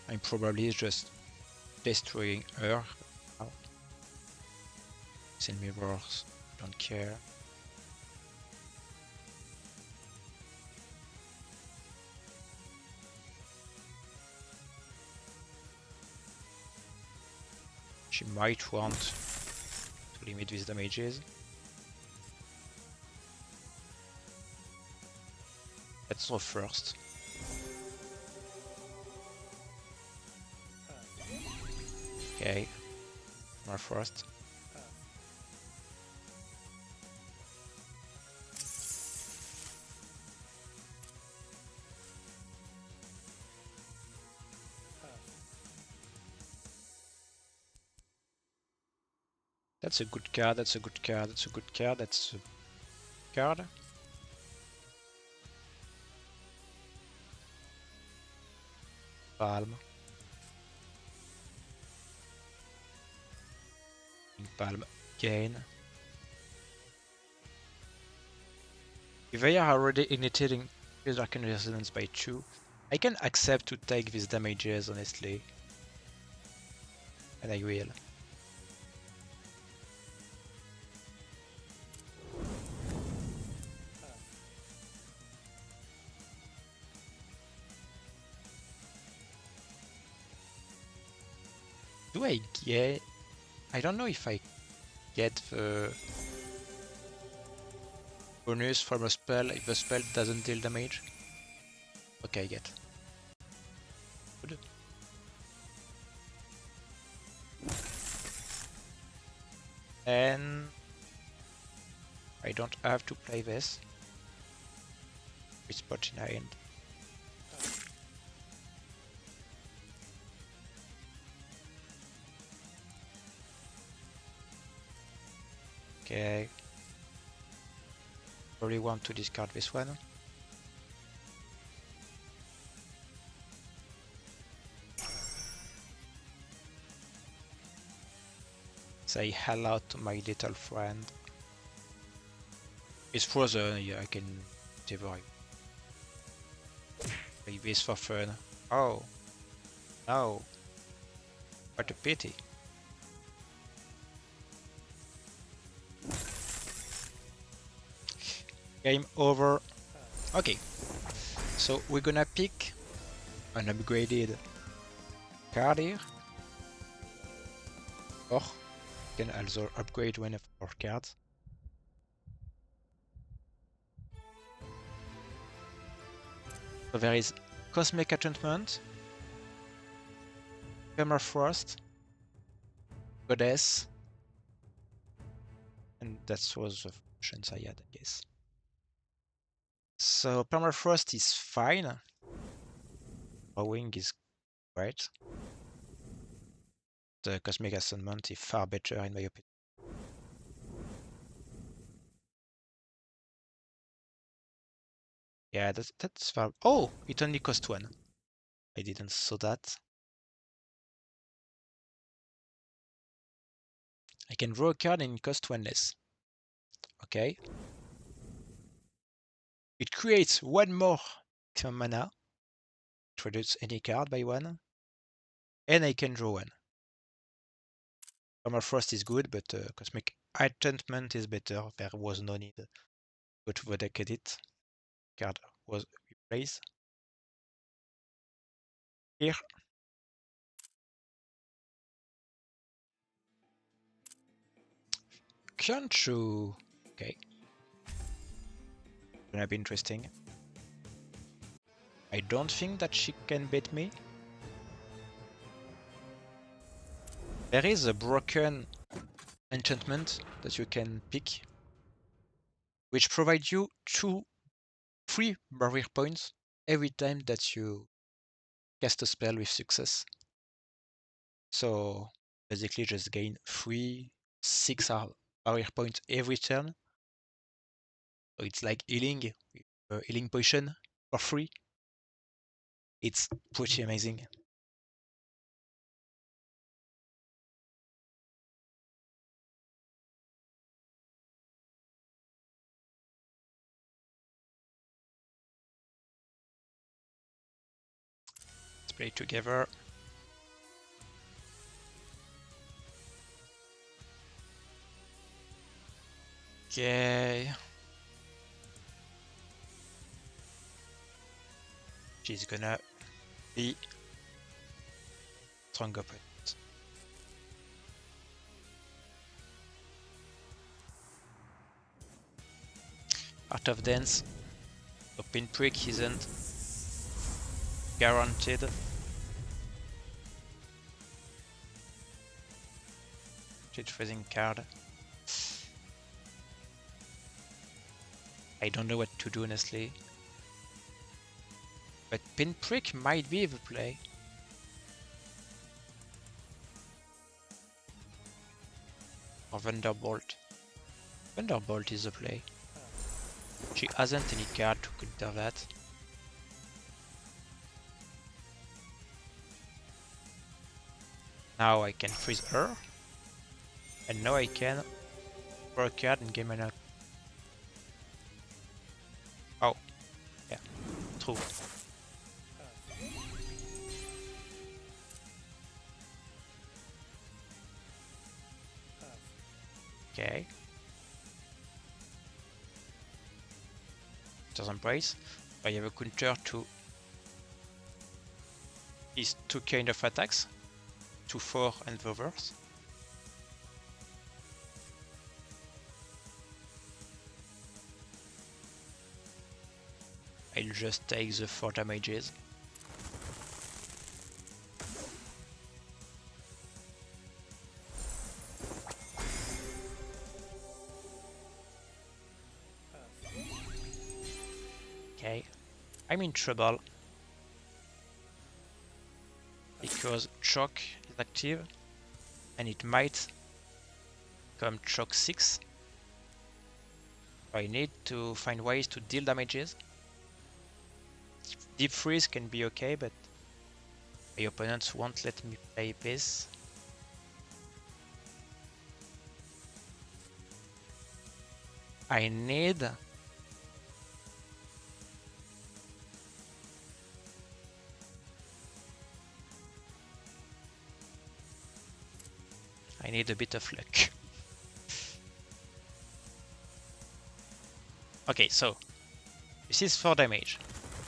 I'm probably just destroying her. Oh. Send mirrors, don't care. She might want to limit these damages. Let's throw first. Okay, more first. That's a good card, that's a good card, that's a good card, that's a card. Palm. Palm again. If they are already igniting his Arcane Resonance by 2, I can accept to take these damages, honestly. And I will. Do I get... I don't know if I get the bonus from a spell if the spell doesn't deal damage. Okay, I get. Good. And I don't have to play this. With spot in hand. Okay. Probably want to discard this one. Say hello to my little friend. It's frozen, yeah, I can whatever. Play this for fun. Oh. No. What a pity. Game over. Okay. So we're gonna pick an upgraded card here. Or we can also upgrade one of our cards. So there is Cosmic Enchantment, Permafrost, Goddess, and that was the options I had, I guess. So Permafrost is fine. Rowing is great. The Cosmic Enchantment is far better in my opinion. Yeah, that's far. Oh, it only cost one. I didn't saw that. I can draw a card and it costs 1 less. Okay. It creates 1 more maximum mana. It reduces any card by 1. And I can draw 1. Permafrost is good, but Cosmic Enchantment is better. There was no need to go to the deck edit. Card was replaced. Here. Kyunchu. Okay. Gonna be interesting. I don't think that she can beat me. There is a broken enchantment that you can pick, which provides you 2 free barrier points every time that you cast a spell with success. So basically just gain 6 barrier points every turn. So it's like healing, healing potion for free. It's pretty amazing. Let's play together. Okay. She's gonna be strong opponent. Art of Dance. So Pinprick isn't guaranteed. Sheet freezing card. I don't know what to do honestly. But Pinprick might be the play. Or Thunderbolt. Thunderbolt is the play. She hasn't any card to counter that. Now I can freeze her. And now I can draw a card and gain mana. Oh, yeah, true. Okay. Does Embrace. I have a counter to these 2 kind of attacks. 2-4 and the reverse. I'll just take the 4 damages. Okay, I'm in trouble because Choke is active and it might come Choke 6. I need to find ways to deal damages. Deep Freeze can be okay, but my opponents won't let me play this. I need a bit of luck. Okay, so this is 4 damage.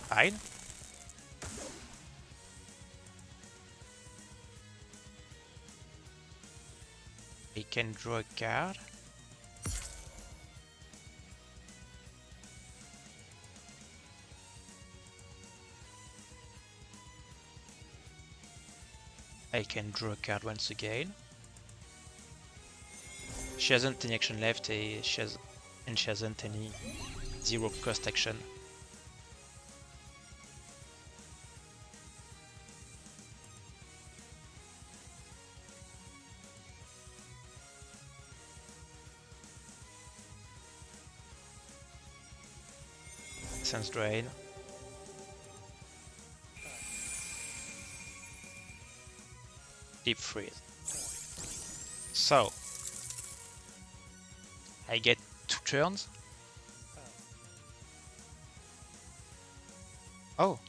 Fine. I can draw a card. I can draw a card once again. She hasn't any action left, and she hasn't any 0 cost action. Sense Drain. Deep Freeze. So, I get 2 turns. Oh.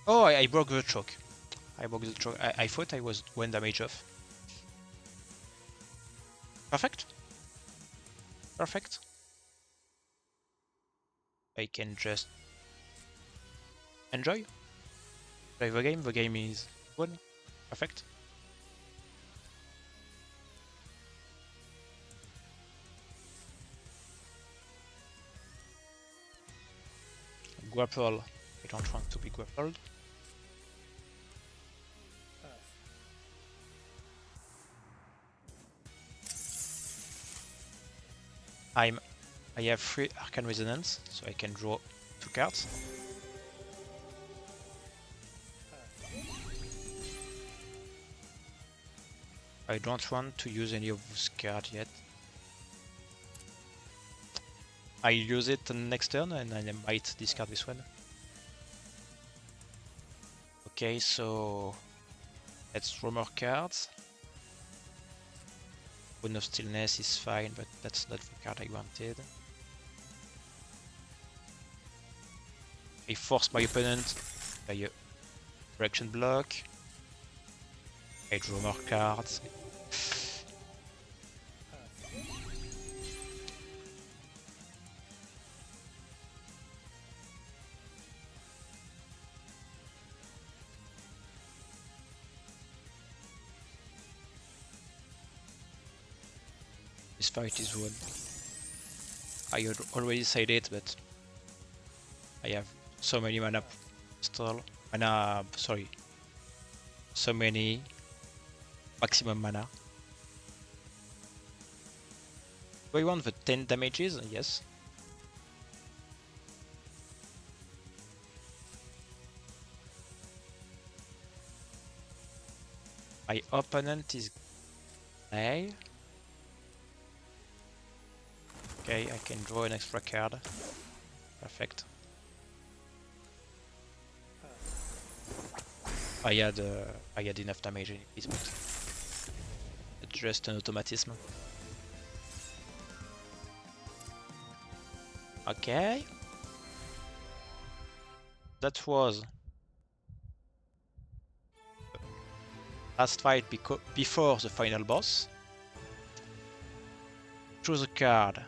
Oh, I broke the choke. I broke the choke. I thought I was 1 damage off. Perfect. Perfect. I can just enjoy. Play the game. The game is won. Perfect. Grapple. I don't want to be grappled. I have 3 Arcane Resonance, so I can draw 2 cards. I don't want to use any of those cards yet. I use it next turn and I might discard this one. Okay, so let's draw more cards. Boon of Stillness is fine, but that's not the card I wanted. I force my opponent by a direction block. I draw more cards. This fight is won. I had already said it, but I have so many mana stall. So many maximum mana. Do I want the 10 damages? Yes. My opponent is A. Okay, I can draw an extra card. Perfect. I had enough damage in this, but it's just an automatism. Okay. That was last fight before the final boss. Choose a card.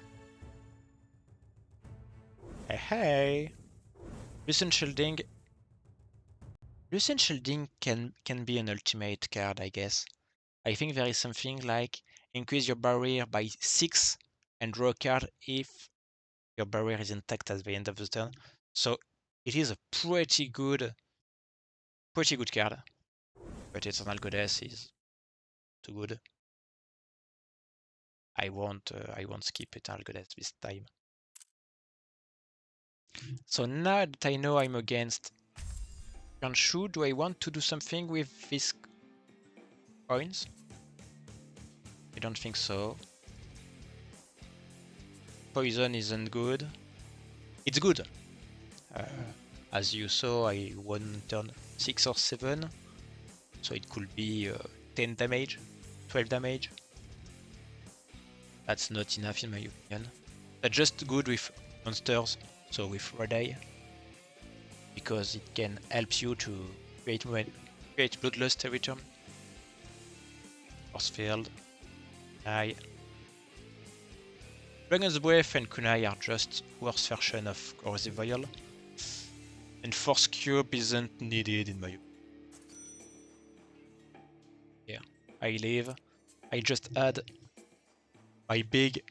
Hey. Lucent Shielding. Lucent Shielding can be an ultimate card, I guess. I think there is something like increase your barrier by 6 and draw a card if your barrier is intact at the end of the turn. So it is a pretty good card. But Eternal Goddess is too good. I won't skip Eternal Goddess this time. So now that I know I'm against Kanshu, do I want to do something with these coins? I don't think so. Poison isn't good. It's good. As you saw, I won turn 6 or 7. So it could be 10 damage, 12 damage. That's not enough in my opinion. That's just good with monsters, so with Red Eye, because it can help you to create Bloodlust every turn. Force Field, Kunai. Dragon's Breath and Kunai are just worse version of Corrosive Vial. And Force Cube isn't needed in my opinion. Yeah, I leave. I just add my big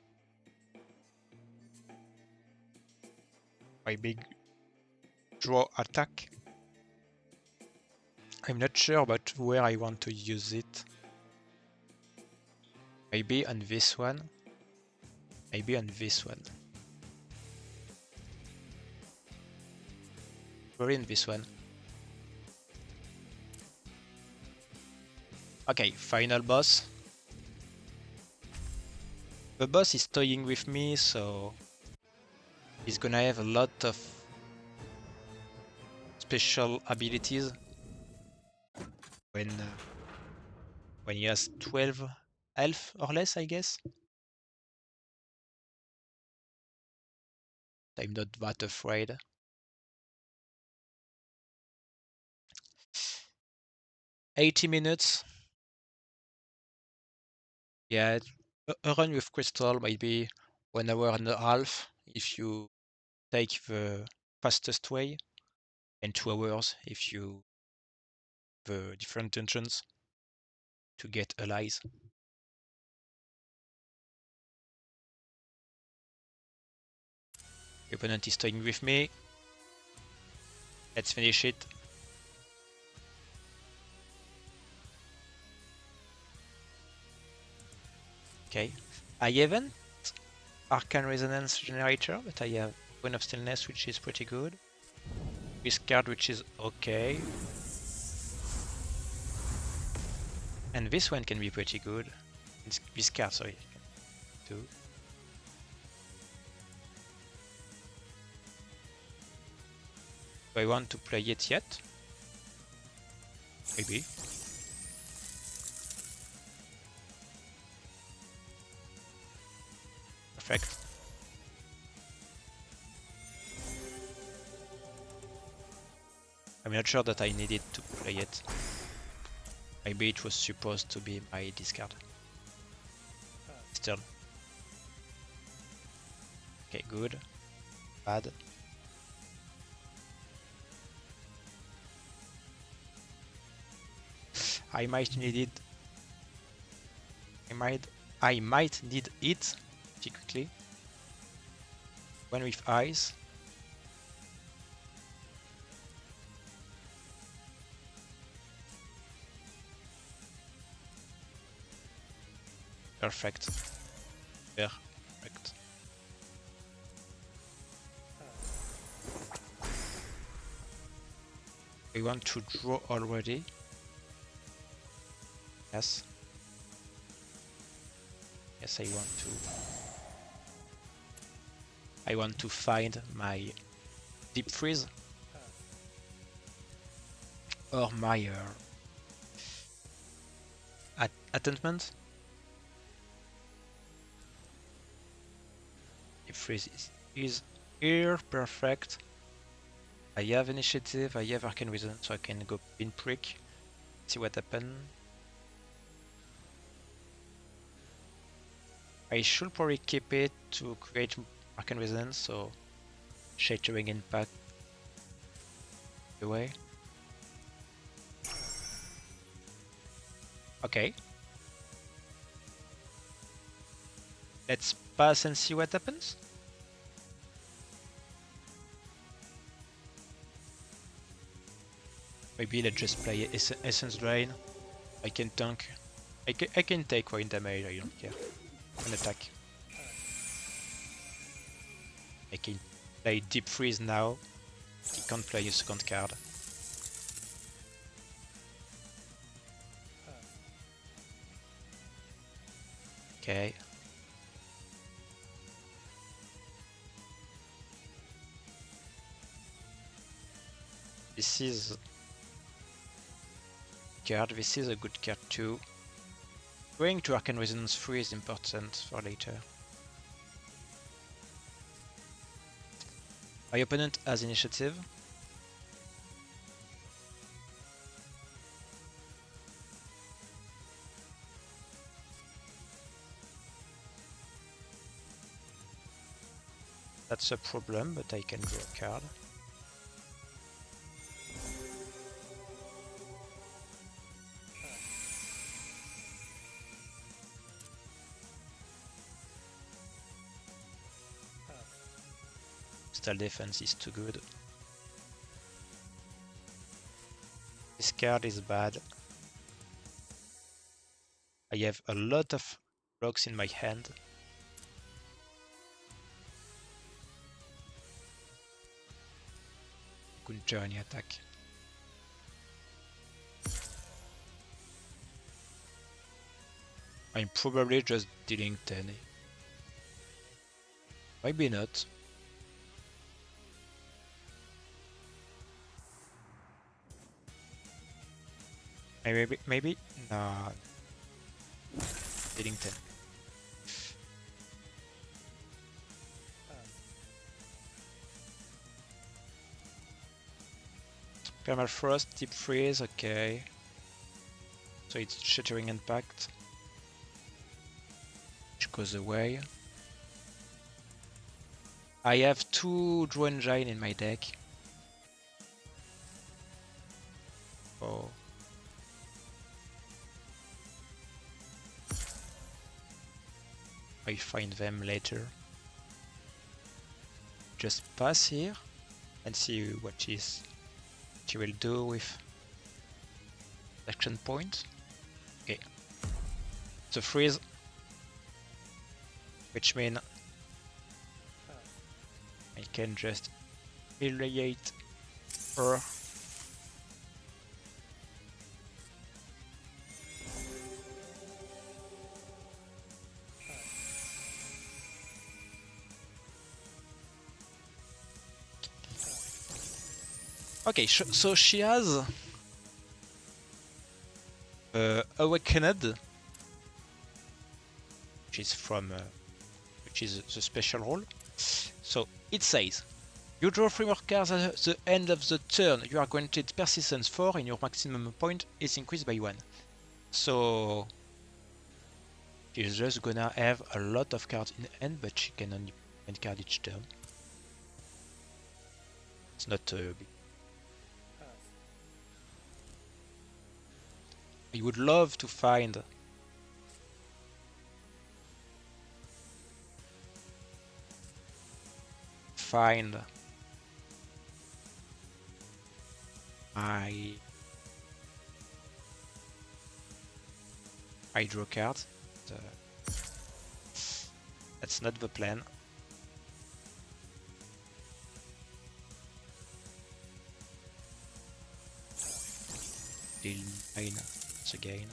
draw attack. I'm not sure about where I want to use it. Maybe on this one. Maybe on this one. Probably on this one. Okay, final boss. The boss is toying with me, so he's gonna have a lot of special abilities when he has 12 health or less, I guess. I'm not that afraid. $80. Yeah, a run with Crystal might be 1 hour and a half if you take the fastest way, and 2 hours if you the different dungeons to get allies. The opponent is staying with me. Let's finish it. Okay. I haven't Arcane Resonance Generator, but I have Bone of Stillness, which is pretty good. This card, which is okay. And this one can be pretty good. This card, sorry. Too. Do I want to play it yet? Maybe. Perfect. I'm not sure that I needed to play it. Maybe it was supposed to be my discard. Still. Okay, good. Bad. I might need it. I might need it pretty quickly. One with eyes. Perfect. Perfect. We want to draw already. Yes. Yes, I want to find my Deep Freeze. Or my Attachment. Deep Freeze is here, perfect. I have Initiative, I have Arcane Wisdom, so I can go Pinprick, see what happens. I should probably keep it to create Arcane Resonance, so Shattering Impact away. Okay. Let's pass and see what happens. Maybe let's just play Essence Drain. I can tank. I can take 1 damage, I don't care. An attack. I can play Deep Freeze now. He can't play a second card. Okay. This is card. This is a good card too. Going to Arcane Resonance 3 is important for later. My opponent has initiative. That's a problem, but I can draw a card. Crystal Defense is too good. This card is bad. I have a lot of rocks in my hand. Good journey attack. I'm probably just dealing 10. Maybe not. Maybe, nah. Dealing 10. Permafrost, Deep Freeze, okay. So it's Shattering Impact, which goes away. I have 2 Drone Giant in my deck. Oh. I find them later. Just pass here and see what she will do with action point. Okay. So freeze, which means I can just humiliate her. Okay, so she has Awakened, which is the special role. So it says, you draw 3 more cards at the end of the turn. You are granted Persistence 4 and your maximum point is increased by 1. So she's just gonna have a lot of cards in hand, but she can only end card each turn. It's not big. I would love to find my hydro card. That's not the plan. Deal 9 again.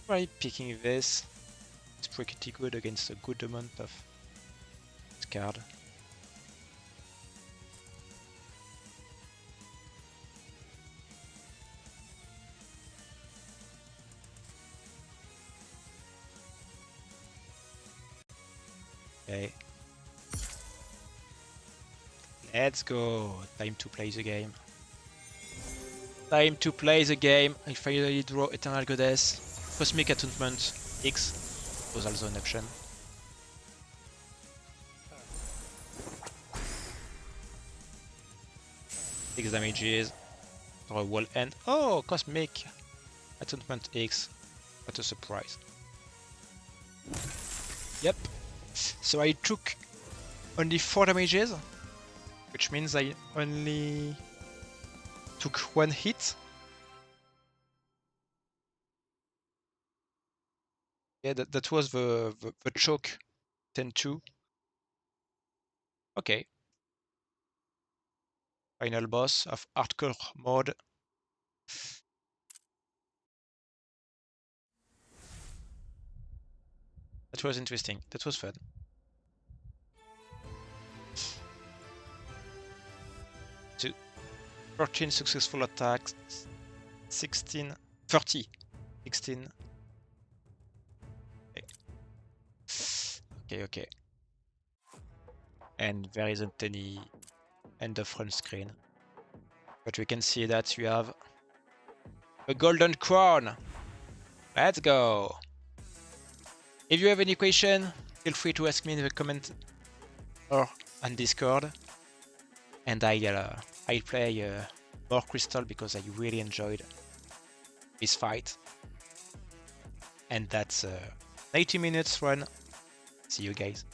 Try picking this. It's pretty good against a good amount of this card. Okay. Let's go. Time to play the game. Time to play the game. I finally draw Eternal Goddess. Cosmic Attunement X was also an option. Six damages for a wall end. Oh, Cosmic Attunement X. What a surprise. Yep. So I took only 4 damages, which means I only took 1 hit. Yeah, that was the choke 10-2. Okay. Final boss of hardcore mode. That was interesting. That was fun. 13 successful attacks. 30. 16. Okay. And there isn't any end of run screen. But we can see that you have a golden crown. Let's go. If you have any question, feel free to ask me in the comment or on Discord. And I'll play more Crystal because I really enjoyed this fight. And that's 90 minutes run. See you guys.